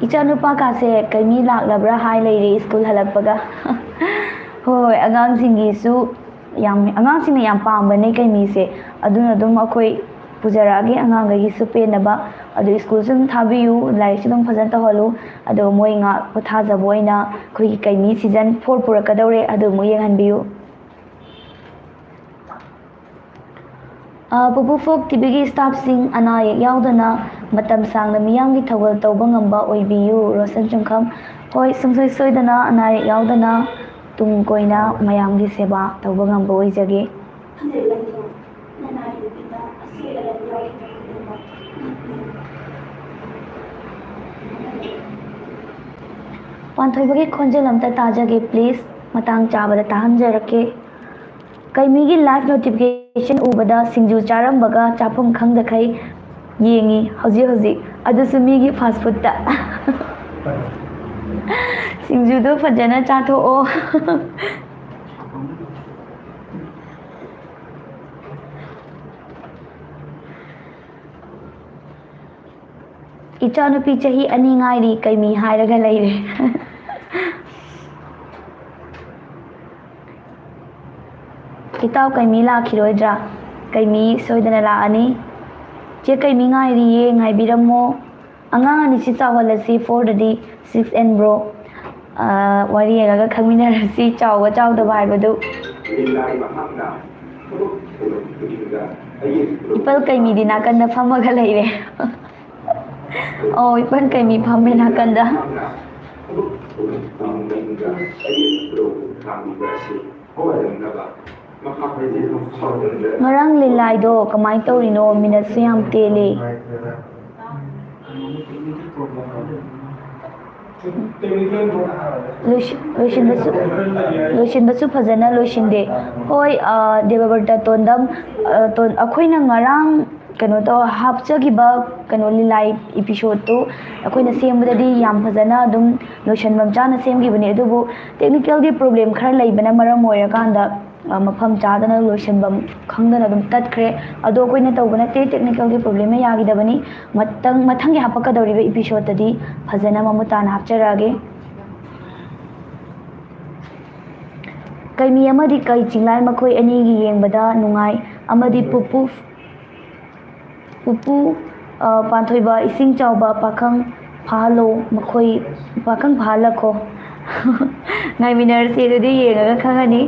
ꯏꯆꯥꯅꯨꯄꯥ ꯀꯥꯁꯦ ꯀꯩꯃꯤ ꯂꯥꯛꯂꯕ꯭ꯔꯥ ꯍꯥꯏ ꯂꯩꯔꯦ ꯁ꯭ꯀꯨꯜ ꯍꯜꯂꯛꯄꯒ ꯍꯣꯏ ꯑꯉꯥꯡꯁꯤꯡꯅ ꯌꯥꯝ ꯄꯥꯝꯕꯅꯦ ꯀꯩꯃꯤꯁꯦ ꯑꯗꯨꯅ ꯑꯗꯨꯝ ꯑꯩꯈꯣই ꯄꯨꯖꯔꯛꯑꯒꯦ ꯑꯉꯥꯡꯈꯩꯒꯤꯁꯨ ꯄꯦꯟꯅꯕ ꯑꯗꯨ ꯁ꯭ꯀꯨꯜꯁꯨ ꯑꯗꯨꯝ ꯊꯥꯕꯤꯌꯨ ꯂꯥꯏꯔꯤꯛꯁꯨ ꯑꯗꯨꯝ ꯐꯖꯅ ꯇꯧꯍꯜꯂꯨ ꯑꯗꯨꯒ ꯃꯣꯏ ꯉꯥꯛ ꯄꯣꯊꯥꯖꯕ ꯑꯣꯏꯅ ꯑꯩꯈꯣꯏꯒꯤ ꯀꯩꯃꯤ ꯁꯤꯖꯟ 4 ꯄꯨꯔꯛꯀꯗꯧꯔꯦ ꯑꯗꯨ ꯑꯃꯨꯛ ꯌꯦꯡꯍꯟꯕꯤꯌꯨ ꯄꯨꯄꯨ ꯐꯣꯛ ꯇꯤꯚꯤꯒꯤ ꯁ꯭ꯇꯥꯐꯁꯤꯡ ꯑꯅꯥ ꯑꯌꯦꯛ ꯌꯥꯎꯗꯅ ꯃꯇꯝ ꯁꯥꯡꯅ ꯃꯤꯌꯥꯝꯒꯤ ꯊꯧꯒꯜ ꯇꯧꯕ ꯉꯝꯕ ꯑꯣꯏꯕꯤꯌꯨ ꯔꯣꯁꯟ ꯆꯨꯡꯈꯝ ꯍꯣꯏ ꯁꯨꯡꯁꯣꯏ ꯁꯣꯏꯗꯅ ꯑꯅꯥ ꯑꯌꯦꯛ ꯌꯥꯎꯗꯅ ꯇꯨꯡ ꯀꯣꯏꯅ ꯃꯌꯥꯝꯒꯤ ꯁꯦꯕꯥ ꯇꯧꯕ ꯉꯝꯕ ꯑꯣꯏꯖꯒꯦ ꯄꯥꯟꯊꯣꯏꯕꯒꯤ ꯈꯣꯟꯖꯦꯜ ꯑꯝꯇ ꯇꯥꯖꯒꯦ ꯄ꯭ꯂꯤꯖ ꯃꯇꯥꯡ ꯆꯥꯕꯗ ꯇꯥꯍꯟꯖꯔꯛꯀꯦ ꯀꯩꯃꯤꯒꯤ ꯂꯥꯏꯚ ꯅꯣꯇꯤꯐꯤꯀꯦꯁꯟ ꯎꯕꯗ ꯁꯤꯡꯖꯨ ꯆꯥꯔꯝꯕꯒ ꯆꯥꯐꯝ ꯈꯪꯗꯈꯩ ꯌꯦꯡꯉꯤ ꯍꯧꯖꯤꯛ ꯑꯗꯨꯁꯨ ꯃꯤꯒꯤ ꯐꯥꯁ ꯐꯨꯗꯇ ꯁꯤꯡꯖꯨꯗꯣ ꯐꯖꯅ ꯆꯥꯊꯣꯛꯑꯣ इचानुपी चही अनी गायरी कैमी हायरगा लैरे इताव कैमी लाखिरोइद्रा कैमी सोइदना लाअनी चे chemo गायरिये गायबिरमो अंगांग अनिसि चावलसी 4 ददी 6 and bro wari yega khangminarasi chawga chawdaba haibadu ipal Kaimi दिना कन्ना फमगा लैरे oh ipan कैमी फमे नाकंदा ngarang lilai do kamai tawrino minute su yam tele loishinbasu phajana loishinde hoi debabarta tondam akoina ngarang kano to hapchagiba kano lilai episode to akoina sembadadi yam phajana adum loishanbam chana semgibani adubu technical gi problem khara leibana maram oirakanda mafam chadana loishanbam khangdana adum tatkhre ado akoina tawbana te technical gi problem yagidabani mathangi hapakadoriba episode tadi phajana mamutana hapcharage Kaimi अमदी कई चिंगलाई मखोई अनीगी येंबदा नुंगाई अमदी पुपु पांथोइबा इसिंग चावबा पाखंग follow मखोई पाखंग फालखो ꯉꯥꯏꯃꯤꯟꯅꯔꯁꯤ ꯑꯗꯨꯗꯤ ꯌꯦꯡꯉꯒ ꯈꯪꯉꯅꯤ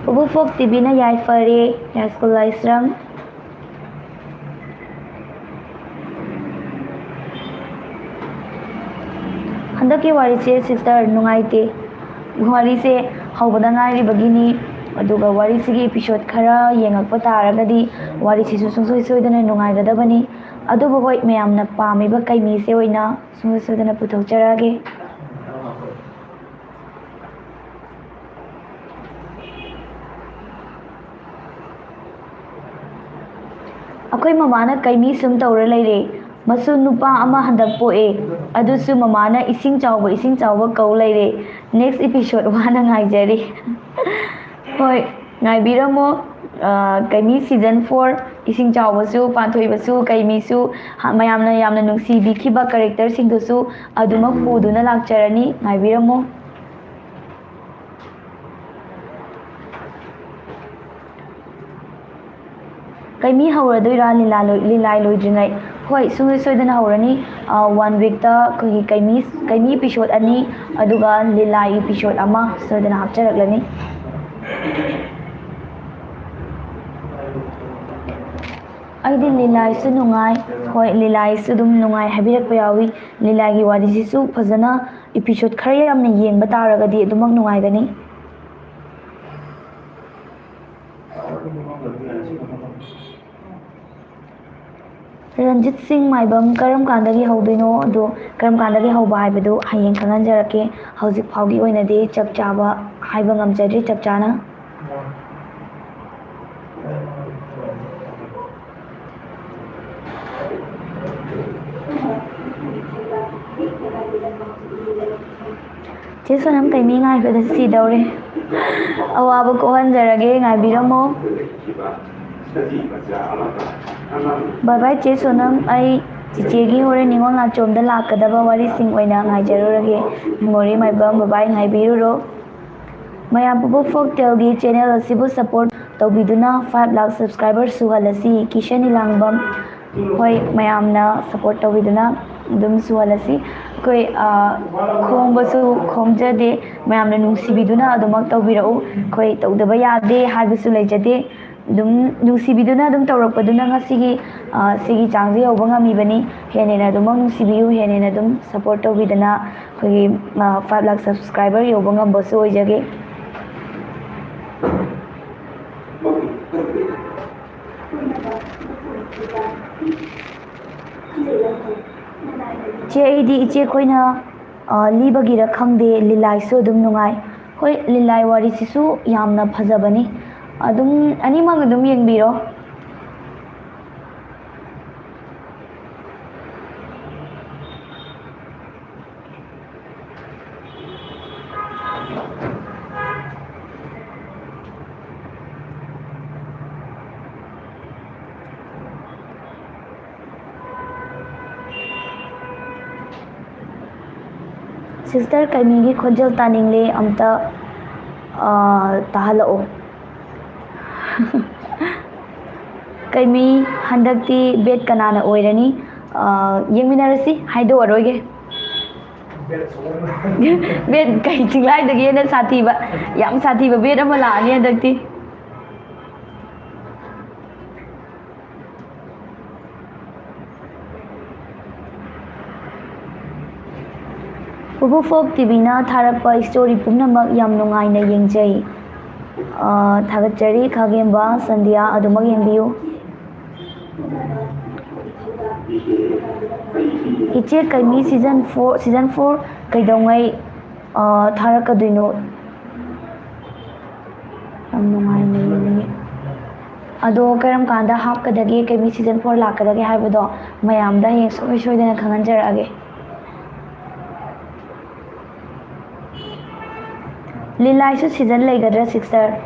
ꯄꯨꯕꯨ ꯐꯣꯛ ꯇꯤꯚꯤꯅ ꯌꯥꯏꯐꯔꯦ ꯌꯥꯏꯁ꯭ꯀꯨꯜ ꯂꯥꯏꯁ꯭ꯔꯝ ꯍꯟꯗꯛꯀꯤ ꯋꯥꯔꯤꯁꯦ sister ꯅꯨꯡꯉꯥꯏꯇꯦ ꯋꯥꯔꯤꯁꯦ ꯍꯧꯕꯗ ꯉꯥꯏꯔꯤꯕꯒꯤꯅꯤ ꯑꯗꯨꯒ ꯋꯥꯔꯤꯁꯤꯒꯤ ꯏꯄꯤꯁꯣꯗ ꯈꯔ ꯌꯦꯡꯉꯛꯄ ꯇꯥꯔꯒꯗꯤ ꯋꯥꯔꯤꯁꯤꯁꯨ ꯁꯨꯡꯁꯣꯏ ꯁꯣꯏꯗꯅ ꯅꯨꯡꯉꯥꯏꯒꯗꯕꯅꯤ ꯑꯗꯨꯕꯨ ꯍꯣꯏ ꯃꯌꯥꯝꯅ ꯄꯥꯝꯃꯤꯕ ꯀꯩꯃꯤꯁꯦ ꯑꯣꯏꯅ ꯁꯨꯡꯁꯣꯏ ꯁꯣꯏꯗꯅ ꯄꯨꯊꯣꯛꯆꯔꯛꯑꯒꯦ ꯑꯩꯈꯣꯏ ꯃꯃꯥꯅ ꯀꯩꯃꯤ ꯁꯨꯝ ꯇꯧꯔ ꯂꯩꯔꯦ ꯃꯁꯨ ꯅꯨꯄꯥ ꯑꯃ ꯍꯟꯗꯛ ꯄꯣꯛꯑꯦ ꯑꯗꯨꯁꯨ ꯃꯃꯥꯅ ꯏꯁꯤꯡ ꯆꯥꯎꯕ ꯀꯧ ꯂꯩꯔꯦ ꯅꯦꯛꯁ ꯏꯄꯤꯁꯣꯗ ꯋꯥꯅ ꯉꯥꯏꯖꯔꯤ ꯍꯣꯏ ꯉꯥꯏꯕꯤꯔꯝꯃꯣ ꯀꯩꯃꯤ ꯁꯤꯖꯟ 4 ꯏꯁꯤꯡ ꯆꯥꯎꯕꯁꯨ ꯄꯥꯟꯊꯣꯏꯕꯁꯨ ꯀꯩꯃꯤꯁꯨ ꯃꯌꯥꯝꯅ ꯌꯥꯝꯅ ꯅꯨꯡꯁꯤꯕꯤꯈꯤꯕ ꯀꯦꯔꯦꯛꯇꯔꯁꯤꯡꯗꯨꯁꯨ ꯑꯗꯨꯃꯛ ꯄꯨꯗꯨꯅ ꯂꯥꯛꯆꯔꯅꯤ ꯉꯥꯏꯕꯤꯔꯝꯃꯣ ꯀꯩꯃꯤ ꯍꯧꯔꯗꯣꯏꯔꯥ ꯂꯤꯂꯥꯏ ꯂꯣꯏꯗ꯭ꯔꯤꯉꯩ ꯍꯣꯏ ꯁꯨꯡꯁꯣꯏ ꯁꯣꯏꯗꯅ ꯍꯧꯔꯅꯤ 1 ꯋꯤꯛꯇ ꯑꯩꯈꯣꯏꯒꯤ ꯀꯩꯃꯤ ꯏꯄꯤꯁꯣꯗ 2 ꯑꯗꯨꯒ ꯂꯤꯂꯥꯏ ꯏꯄꯤꯁꯣꯗ 1 ꯁꯣꯏꯗꯅ ꯍꯥꯞꯆꯔꯛꯂꯅꯤ ꯑꯩꯗꯤ ꯂꯤꯂꯥꯏꯁꯨ ꯅꯨꯡꯉꯥꯏ ꯍꯣꯏ ꯂꯤꯂꯥꯏꯁꯨ ꯑꯗꯨꯝ ꯅꯨꯡꯉꯥꯏ ꯍꯥꯏꯕꯤꯔꯛꯄ ꯌꯥꯎꯏ ꯂꯤꯂꯥꯒꯤ ꯋꯥꯔꯤꯁꯤꯁꯨ ꯐꯖꯅ ꯏꯄꯤꯁꯣꯗ ꯈꯔ ꯌꯥꯝꯅ ꯌꯦꯡꯕ ꯇꯥꯔꯒꯗꯤ ꯑꯗꯨꯃꯛ ꯅꯨꯡꯉꯥꯏꯒꯅꯤ ꯔꯟꯖꯤꯠ ꯁꯤꯡ ꯃꯥꯏꯕꯝ ꯀꯔꯝ ꯀꯥꯟꯗꯒꯤ ꯍꯧꯗꯣꯏꯅꯣ ꯑꯗꯣ ꯀꯔꯝ ꯀꯥꯟꯗꯒꯤ ꯍꯧꯕ ꯍꯥꯏꯕꯗꯨ ꯍꯌꯦꯡ ꯈꯪꯍꯟꯖꯔꯛꯀꯦ ꯍꯧꯖꯤꯛ ꯐꯥꯎꯒꯤ ꯑꯣꯏꯅꯗꯤ ꯆꯞ ꯆꯥꯕ ꯍꯥꯏꯕ ꯉꯝꯖꯗ꯭ꯔꯤ ꯆꯞ ꯆꯥꯅ ꯆꯦ ꯁꯣꯅꯝ ꯀꯩꯃꯤ ꯉꯥꯏꯕꯗ ꯁꯤꯗꯧꯔꯦ ꯑꯋꯥꯕ ꯀꯣꯛꯍꯟꯖꯔꯒꯦ ꯉꯥꯏꯕꯤꯔꯝꯃꯣ ꯕꯥꯏ ꯕꯥꯏ ꯆꯦ ꯁꯣꯅꯝ ꯑꯩ ꯆꯤꯆꯦꯒꯤ ꯍꯣꯔꯦꯟ ꯅꯤꯉꯣꯜ ꯅꯥꯆꯣꯝꯗ ꯂꯥꯛꯀꯗꯕ ꯋꯥꯔꯤꯁꯤꯡ ꯑꯣꯏꯅ ꯉꯥꯏꯖꯔꯨꯔꯒꯦ ꯃꯦꯃꯣꯔꯤ ꯃꯥꯏꯕꯝ ꯕꯥꯏ ꯉꯥꯏꯕꯤꯔꯨꯔꯣ ꯃꯌꯥꯝ ꯄꯨꯕꯨ ꯐꯣꯛ ꯇꯦꯜꯒꯤ ꯆꯦꯅꯦꯜ ꯑꯁꯤꯕꯨ ꯁꯄꯣꯔꯠ ꯇꯧꯕꯤꯗꯨꯅ 5 ꯂꯥꯈ ꯁꯕꯁꯀ꯭ꯔꯥꯏꯕꯔ ꯁꯨꯍꯜꯂꯁꯤ ꯀꯤꯁꯟ ꯏꯂꯥꯡꯕꯝ ꯍꯣꯏ ꯃꯌꯥꯝꯅ ꯁꯄꯣꯔꯠ ꯇꯧꯕꯤꯗꯨꯅ ꯑꯗꯨꯝ ꯁꯨꯍꯜꯂꯁꯤ ꯑꯩꯈꯣꯏ ꯈꯣꯡꯕꯁꯨ ꯈꯣꯡꯖꯗꯦ ꯃꯌꯥꯝꯅ ꯅꯨꯡꯁꯤꯕꯤꯗꯨꯅ ꯑꯗꯨꯃꯛ ꯇꯧꯕꯤꯔꯛꯎ ꯑꯩꯈꯣꯏ ꯇꯧꯗꯕ ꯌꯥꯗꯦ ꯍꯥꯏꯕꯁꯨ ꯂꯩꯖꯗꯦ ꯑꯗꯨꯝ ꯅꯨꯡꯁꯤꯕꯤꯗꯨꯅ ꯑꯗꯨꯝ ꯇꯧꯔꯛꯄꯗꯨꯅ ꯉꯁꯤꯒꯤ ꯁꯤꯒꯤ ꯆꯥꯡꯁꯦ ꯌꯧꯕ ꯉꯝꯃꯤꯕꯅꯤ ꯍꯦꯟꯅ ꯑꯗꯨꯃꯛ ꯅꯨꯡꯁꯤꯕꯤꯌꯨ ꯍꯦꯟꯅ ꯑꯗꯨꯝ ꯁꯄꯣꯔꯠ ꯇꯧꯕꯤꯗꯅ ꯑꯩꯈꯣꯏꯒꯤ 5 ꯂꯥꯈ ꯁꯕꯁꯀ꯭ꯔꯥꯏꯕꯔ ꯌꯧꯕ ꯉꯝꯕꯁꯨ ꯑꯣꯏꯖꯒꯦ ꯆꯦ ꯑꯩꯗꯤ ꯏꯆꯦ ꯈꯣꯏꯅ ꯂꯤꯕꯒꯤꯔ ꯈꯪꯗꯦ ꯂꯤꯂꯥꯏꯁꯨ ꯑꯗꯨꯝ ꯅꯨꯡꯉꯥꯏ ꯍꯣꯏ ꯂꯤꯂꯥꯏ ꯋꯥꯔꯤꯁꯤꯁꯨ ꯌꯥꯝꯅ ꯐꯖꯕꯅꯤ ꯑꯗꯨꯝ ꯑꯅꯤꯃꯛ ꯑꯗꯨꯝ ꯌꯦꯡꯕꯤꯔꯣ ꯁꯤꯁꯇꯔ ꯀꯩꯃꯤꯒꯤ ꯈꯣꯟꯖꯦꯜ ꯇꯥꯅꯤꯡꯂꯦ ꯑꯝꯇ ꯇꯥꯍꯜꯂꯛꯑꯣ ꯀꯩꯃꯤ ꯍꯟꯗꯛꯇꯤ ꯕꯦꯠ ꯀꯅꯥꯅ ꯑꯣꯏꯔꯅꯤ ꯌꯦꯡꯃꯤꯟꯅꯔꯁꯤ ꯍꯥꯏꯗꯣꯛꯑꯔꯣꯏꯒꯦ ꯕꯦꯠ ꯀꯩ ꯆꯤꯡꯂꯥꯏꯗꯒꯤ ꯍꯦꯟꯅ ꯁꯥꯊꯤꯕ ꯌꯥꯝ ꯁꯥꯊꯤꯕ ꯕꯦꯠ ꯑꯃ ꯂꯥꯛꯑꯅꯤ ꯍꯟꯗꯛꯇꯤ ꯄꯨꯕꯨ ꯐꯣꯛ ꯇꯤꯚꯤꯅ ꯊꯥꯔꯛꯄ ꯁ꯭ꯇꯣꯔꯤ ꯄꯨꯝꯅꯃꯛ ꯌꯥꯝ ꯅꯨꯡꯉꯥꯏꯅ ꯌꯦꯡꯖꯩ ꯊꯥꯒꯠꯆꯔꯤ ꯈꯥꯒꯦꯝꯕ ꯁꯟꯙ꯭ꯌꯥ ꯑꯗꯨꯃꯛ ꯌꯦꯡꯕꯤꯌꯨ ꯏꯆꯦ ꯀꯩꯃꯤ ꯁꯤꯖꯟ 4 ꯀꯩꯗꯧꯉꯩ ꯊꯥꯔꯛꯀꯗꯣꯏꯅꯣ ꯌꯥꯝ ꯅꯨꯡꯉꯥꯏꯅ ꯌꯦꯡꯅꯤꯡꯉꯤ ꯑꯗꯣ ꯀꯔꯝ ꯀꯥꯟꯗ ꯍꯥꯞꯀꯗꯒꯦ ꯀꯩꯃꯤ ꯁꯤꯖꯟ 4 ꯂꯥꯛꯀꯗꯒꯦ ꯍꯥꯏꯕꯗꯣ ꯃꯌꯥꯝꯗ ꯍꯌꯦꯡ ꯁꯨꯡꯁꯣꯏ ꯁꯣꯏꯗꯅ ꯈꯪꯍꯟꯖꯔꯛꯑꯒꯦ ꯂꯤꯂꯥꯏꯁꯨ ꯁꯤꯖꯟ ꯂꯩꯒꯗ꯭ꯔꯥ ꯁꯤꯁꯇꯔ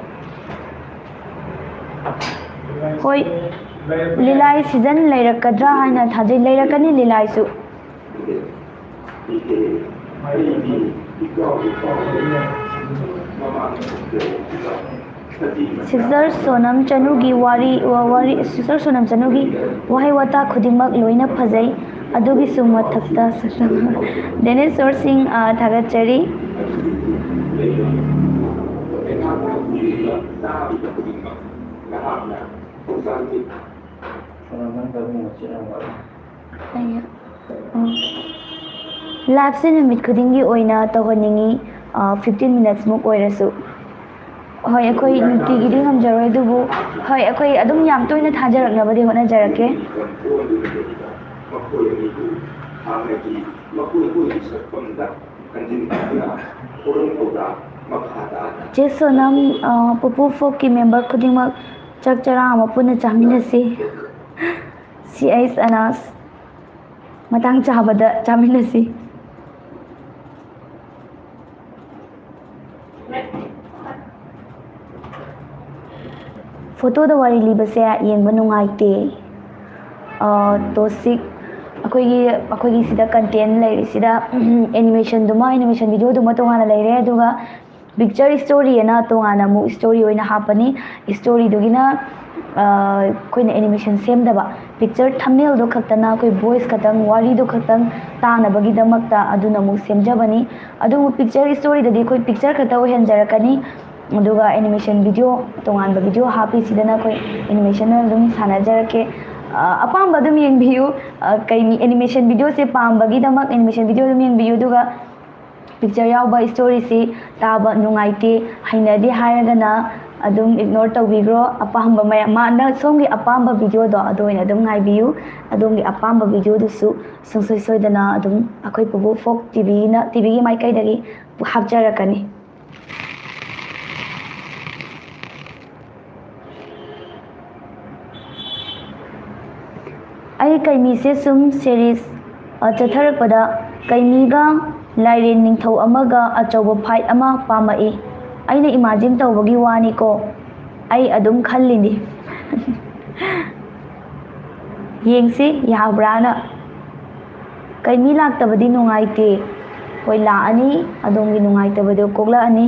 ꯍꯣꯏ ꯂꯤꯂꯥꯏ ꯁꯤꯖꯟ ꯂꯩꯔꯛꯀꯗ꯭ꯔꯥ ꯍꯥꯏꯅ ꯊꯥꯖꯩ ꯂꯩꯔꯛꯀꯅꯤ ꯂꯤꯂꯥꯏꯁꯨ ꯁꯤꯁꯇꯔ ꯁꯣꯅꯝ ꯆꯅꯨꯒꯤ ꯁꯤꯁꯇꯔ ꯁꯣꯅꯝ ꯆꯅꯨꯒꯤ ꯋꯥꯍꯩ ꯋꯥꯇꯥ ꯈꯨꯗꯤꯡꯃꯛ ꯂꯣꯏꯅ ꯐꯖꯩ ꯑꯗꯨꯒꯤꯁꯨ ꯃꯊꯛꯇ ꯗꯦꯅꯤꯁꯣꯔꯁꯤꯡ ꯊꯥꯒꯠꯆꯔꯤ ꯂꯥꯏꯚꯁꯦ ꯅꯨꯃꯤꯠ ꯈꯨꯗꯤꯡꯒꯤ ꯑꯣꯏꯅ ꯇꯧꯍꯟꯅꯤꯡꯉꯤ 15 minutes ꯃꯨꯛ ꯑꯣꯏꯔꯁꯨ ꯍꯣꯏ ꯑꯩꯈꯣꯏ ꯅꯨꯡꯇꯤꯒꯤꯗꯤ ꯉꯝꯖꯔꯣꯏ ꯑꯗꯨꯕꯨ ꯍꯣꯏ ꯑꯩꯈꯣꯏ ꯑꯗꯨꯝ ꯌꯥꯝ ꯇꯣꯏꯅ ꯊꯥꯖꯔꯛꯅꯕꯗꯤ ꯍꯣꯠꯅꯖꯔꯛꯀꯦ ꯆꯦ ꯁꯣꯅꯝ ꯄꯨꯄꯨ ꯐꯣꯛꯀꯤ ꯃꯦꯝꯕꯔ ꯈꯨꯗꯤꯡꯃꯛ ꯆꯥꯛ ꯆꯔꯥ ꯑꯃ ꯄꯨꯟꯅ ꯆꯥꯃꯤꯟꯅꯁꯤ CH ꯑꯅꯥꯁ ꯃꯇꯥꯡ ꯆꯥꯕꯗ ꯆꯥꯃꯤꯟꯅꯁꯤ ꯐꯣꯇꯣꯗ ꯋꯥꯔꯤ ꯂꯤꯕꯁꯦ ꯌꯦꯡꯕ ꯅꯨꯡꯉꯥꯏꯇꯦ ꯇꯣꯁꯤꯛ ꯑꯩꯈꯣꯏꯒꯤ ꯁꯤꯗ ꯀꯟꯇꯦꯟ ꯂꯩꯔꯤꯁꯤꯗ ꯑꯦꯅꯤꯃꯦꯁꯟꯗꯨꯃ ꯑꯦꯅꯤꯃꯦꯁꯟ ꯚꯤꯗꯤꯑꯣꯗꯨꯃ ꯇꯣꯉꯥꯟꯅ ꯂꯩꯔꯦ ꯑꯗꯨꯒ ꯄꯤꯛꯆꯔ ꯁ꯭ꯇꯣꯔꯤ ꯑꯅ ꯇꯣꯉꯥꯟꯅ ꯑꯃꯨꯛ ꯁ꯭ꯇꯣꯔꯤ ꯑꯣꯏꯅ ꯍꯥꯞꯄꯅꯤ ꯁ꯭ꯇꯣꯔꯤꯗꯨꯒꯤꯅ ꯑꯩꯈꯣꯏꯅ ꯑꯦꯅꯤꯃꯦꯁꯟ ꯁꯦꯝꯗꯕ ꯄꯤꯛꯆꯔ ꯊꯝꯅꯦꯜꯗꯣ ꯈꯛꯇꯅ ꯑꯩꯈꯣꯏ ꯚꯣꯏꯁ ꯈꯛꯇꯪ ꯋꯥꯔꯤꯗꯣ ꯈꯛꯇꯪ ꯇꯥꯅꯕꯒꯤꯗꯃꯛꯇ ꯑꯗꯨꯅ ꯑꯃꯨꯛ ꯁꯦꯝꯖꯕꯅꯤ ꯑꯗꯨꯕꯨ ꯄꯤꯛꯆꯔ ꯁ꯭ꯇꯣꯔꯤꯗꯗꯤ ꯑꯩꯈꯣꯏ ꯄꯤꯛꯆꯔ ꯈꯛꯇ ꯑꯣꯏꯍꯟꯖꯔꯛꯀꯅꯤ ꯑꯗꯨꯒ ꯑꯦꯅꯤꯃꯦꯁꯟ ꯚꯤꯗꯤꯑꯣ ꯇꯣꯉꯥꯟꯕ ꯚꯤꯗꯤꯑꯣ ꯍꯥꯞꯄꯤꯁꯤꯗꯅ ꯑꯩꯈꯣꯏ ꯑꯦꯅꯤꯃꯦꯁꯟ ꯑꯗꯨꯝ ꯁꯥꯟꯅꯖꯔꯛꯀꯦ ꯑꯄꯥꯝꯕ ꯑꯗꯨꯝ ꯌꯦꯡꯕꯤꯌꯨ ꯑꯦꯅꯤꯃꯦꯁꯟ ꯚꯤꯗꯤꯑꯣꯁꯦ ꯄꯥꯝꯕꯒꯤꯗꯃꯛ ꯑꯦꯅꯤꯃꯦꯁꯟ ꯚꯤꯗꯤꯑꯣ ꯑꯗꯨꯝ ꯌꯦꯡꯕꯤꯌꯨ ꯑꯗꯨꯒ ꯄꯤꯛꯆꯔ ꯌꯥꯎꯕ ꯁ꯭ꯇꯣꯔꯤꯁꯤ ꯇꯥꯕ ꯅꯨꯡꯉꯥꯏꯇꯦ ꯍꯩꯅꯗꯦ ꯍꯥꯏꯔꯒꯅ ꯑꯗꯨꯝ ꯏꯒꯅꯣꯔ ꯇꯧꯕꯤꯈ꯭ꯔꯣ ꯑꯄꯥꯝꯕ ꯃꯌꯥꯝ ꯁꯣꯝꯒꯤ ꯑꯄꯥꯝꯕ ꯚꯤꯗꯤꯑꯣꯗꯣ ꯑꯗꯨ ꯑꯣꯏꯅ ꯑꯗꯨꯝ ꯉꯥꯏꯕꯤꯌꯨ ꯑꯗꯣꯝꯒꯤ ꯑꯄꯥꯝꯕ ꯚꯤꯗꯤꯑꯣꯗꯨꯁꯨ ꯁꯨꯡꯁꯣꯏ ꯁꯣꯏꯗꯅ ꯑꯗꯨꯝ ꯑꯩꯈꯣꯏ ꯄꯨꯄꯨ ꯐꯣꯛ ꯇꯤꯚꯤꯒꯤ ꯃꯥꯏꯀꯩꯗꯒꯤ ꯍꯥꯞꯆꯔꯛꯀꯅꯤ ꯑꯩ ꯀꯩꯃꯤꯁꯦ ꯁꯨꯝ ꯁꯦꯔꯤꯁ ꯆꯠꯊꯔꯛꯄꯗ ꯀꯩꯃꯤꯒ ꯂꯥꯏꯔꯦꯟ ꯅꯤꯡꯊꯧ ꯑꯃꯒ ꯑꯆꯧꯕ ꯐꯥꯏꯠ ꯑꯃ ꯄꯥꯝꯃꯛꯏ ꯑꯩꯅ ꯏꯃꯥꯖꯤꯟ ꯇꯧꯕꯒꯤ ꯋꯥꯅꯤꯀꯣ ꯑꯩ ꯑꯗꯨꯝ ꯈꯜꯂꯤꯅꯤ ꯌꯦꯡꯁꯤ ꯌꯥꯕ꯭ꯔꯥꯅ ꯀꯩꯃꯤ ꯂꯥꯛꯇꯕꯗꯤ ꯅꯨꯡꯉꯥꯏꯇꯦ ꯍꯣꯏ ꯂꯥꯛꯑꯅꯤ ꯑꯗꯣꯝꯒꯤ ꯅꯨꯡꯉꯥꯏꯇꯕꯗꯣ ꯀꯣꯛꯂꯛꯑꯅꯤ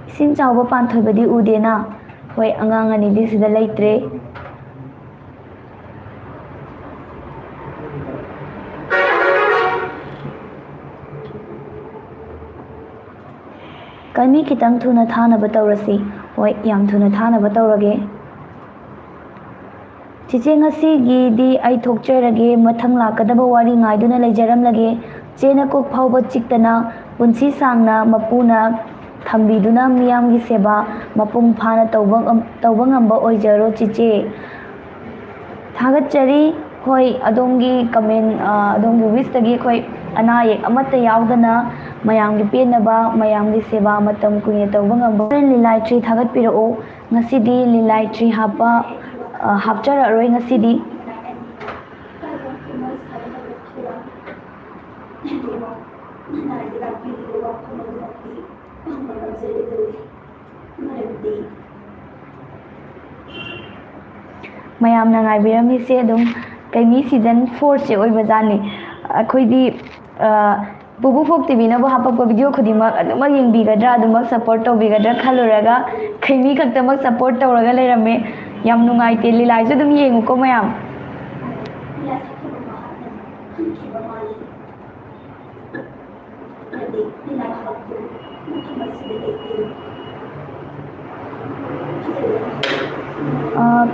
ꯏꯁꯤꯡ ꯆꯥꯎꯕ ꯄꯥꯟꯊꯣꯏꯕꯗꯤ ꯎꯗꯦꯅ ꯍꯣꯏ ꯑꯉꯥꯡ ꯑꯅꯤꯗꯤ ꯁꯤꯗ ꯂꯩꯇ꯭ꯔꯦ ꯀꯩꯃꯤ ꯈꯤꯇꯪ ꯊꯨꯅ ꯊꯥꯅꯕ ꯇꯧꯔꯁꯤ ꯍꯣꯏ ꯌꯥꯝ ꯊꯨꯅ ꯊꯥꯅꯕ ꯇꯧꯔꯒꯦ ꯆꯤꯆꯦ ꯉꯁꯤꯒꯤꯗꯤ ꯑꯩ ꯊꯣꯛꯆꯔꯒꯦ ꯃꯊꯪ ꯂꯥꯛꯀꯗꯕ ꯋꯥꯔꯤ ꯉꯥꯏꯗꯨꯅ ꯂꯩꯖꯔꯝꯂꯒꯦ ꯆꯦꯅ ꯀꯣꯛ ꯐꯥꯎꯕ ꯆꯤꯛꯇꯅ ꯄꯨꯟꯁꯤ ꯁꯥꯡꯅ ꯃꯄꯨꯅ ꯊꯝꯕꯤꯗꯨꯅ ꯃꯤꯌꯥꯝꯒꯤ ꯁꯦꯕꯥ ꯃꯄꯨꯡ ꯐꯥꯅ ꯇꯧꯕ ꯉꯝꯕ ꯑꯣꯏꯖꯔꯣ ꯆꯤꯆꯦ ꯊꯥꯒꯠꯆꯔꯤ ꯍꯣꯏ ꯑꯗꯣꯝꯒꯤ ꯀꯃꯦꯟ ꯑꯗꯣꯝꯒꯤ ꯋꯤꯁꯇꯒꯤ ꯑꯩꯈꯣꯏ ꯑꯅꯥ ꯑꯌꯦꯛ ꯑꯃꯠꯇ ꯌꯥꯎꯗꯅ ꯃꯌꯥꯝꯒꯤ ꯄꯦꯟꯅꯕ ꯃꯌꯥꯝꯒꯤ ꯁꯦꯕꯥ ꯃꯇꯝ ꯀꯨꯏꯅ ꯇꯧꯕ ꯉꯝꯕ ꯂꯤꯂꯥꯏ ꯇ꯭ꯔꯤ ꯊꯥꯒꯠꯄꯤꯔꯛꯎ ꯉꯁꯤꯗꯤ ꯂꯤꯂꯥꯏ ꯇ꯭ꯔꯤ ꯍꯥꯞꯆꯔꯛꯑꯔꯣꯏ ꯉꯁꯤꯗꯤ ꯃꯌꯥꯝꯅ ꯉꯥꯏꯕꯤꯔꯝꯃꯤꯁꯦ ꯑꯗꯨꯝ ꯀꯩꯃꯤ ꯁꯤꯖꯟ 4ꯁꯦ ꯑꯣꯏꯕꯖꯥꯠꯅꯤ ꯑꯩꯈꯣꯏꯗꯤ ꯄꯨꯄꯨ ꯐꯣꯛ ꯇꯤꯚꯤꯅꯕꯨ ꯍꯥꯞꯄꯛꯄ ꯚꯤꯗꯤꯑꯣ ꯈꯨꯗꯤꯡꯃꯛ ꯑꯗꯨꯃꯛ ꯌꯦꯡꯕꯤꯒꯗ꯭ꯔꯥ ꯑꯗꯨꯃꯛ ꯁꯞꯄꯣꯔꯠ ꯇꯧꯕꯤꯒꯗ꯭ꯔꯥ ꯈꯜꯂꯨꯔꯒ ꯀꯩꯃꯤ ꯈꯛꯇꯃꯛ ꯁꯞꯄꯣꯔꯠ ꯇꯧꯔꯒ ꯂꯩꯔꯝꯃꯦ ꯌꯥꯝ ꯅꯨꯡꯉꯥꯏꯇꯦ ꯂꯤꯂꯥꯏꯁꯨ ꯑꯗꯨꯝ ꯌꯦꯡꯉꯨꯀꯣ ꯃꯌꯥꯝ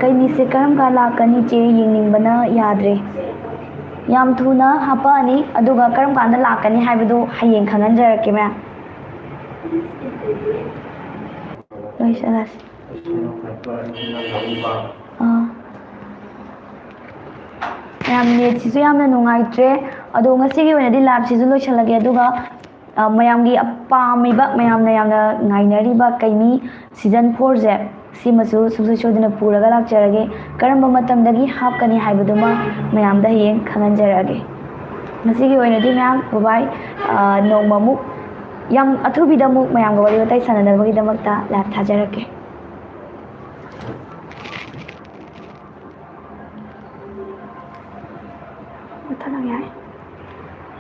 ꯀꯩꯃꯤꯁꯦ ꯀꯔꯝ ꯀꯥꯟ ꯂꯥꯛꯀꯅꯤ ꯆꯦ ꯌꯦꯡꯅꯤꯡꯕꯅ ꯌꯥꯗ꯭ꯔꯦ ꯌꯥꯝ ꯊꯨꯅ ꯍꯥꯞꯄꯛꯑꯅꯤ ꯑꯗꯨꯒ ꯀꯔꯝ ꯀꯥꯟꯗ ꯂꯥꯛꯀꯅꯤ ꯍꯥꯏꯕꯗꯨ ꯍꯌꯦꯡ ꯈꯪꯍꯟꯖꯔꯛꯀꯦ ꯃꯌꯥꯝ ꯂꯣꯏꯁꯜꯂꯁꯤ ꯃꯌꯥꯝ ꯅꯦꯠꯁꯤꯁꯨ ꯌꯥꯝꯅ ꯅꯨꯡꯉꯥꯏꯇ꯭ꯔꯦ ꯑꯗꯣ ꯉꯁꯤꯒꯤ ꯑꯣꯏꯅꯗꯤ ꯂꯥꯏꯚꯁꯤꯁꯨ ꯂꯣꯏꯁꯜꯂꯒꯦ ꯑꯗꯨꯒ ꯃꯌꯥꯝꯒꯤ ꯄꯥꯝꯃꯤꯕ ꯃꯌꯥꯝꯅ ꯌꯥꯝꯅ ꯉꯥꯏꯅꯔꯤꯕ ꯀꯩꯃꯤ ꯁꯤꯖꯟ 4ꯁꯦ ꯁꯤꯃꯁꯨ ꯁꯨꯡꯁꯣꯏ ꯁꯣꯏꯗꯅ ꯄꯨꯔꯒ ꯂꯥꯛꯆꯔꯒꯦ ꯀꯔꯝꯕ ꯃꯇꯝꯗꯒꯤ ꯍꯥꯞꯀꯅꯤ ꯍꯥꯏꯕꯗꯨꯃ ꯃꯌꯥꯝꯗ ꯍꯌꯦꯡ ꯈꯪꯍꯟꯖꯔꯛꯑꯒꯦ ꯉꯁꯤꯒꯤ ꯑꯣꯏꯅꯗꯤ ꯃꯌꯥꯝ ꯕꯥꯏ ꯅꯣꯡꯃꯃꯨꯛ ꯌꯥꯝ ꯑꯊꯨꯕꯤꯗ ꯑꯃꯨꯛ ꯃꯌꯥꯝꯒ ꯋꯥꯔꯤ ꯋꯥꯇꯥꯏ ꯁꯥꯟꯅꯅꯕꯒꯤꯗꯃꯛꯇ ꯂꯥꯏꯚ ꯊꯥꯖꯔꯛꯀꯦ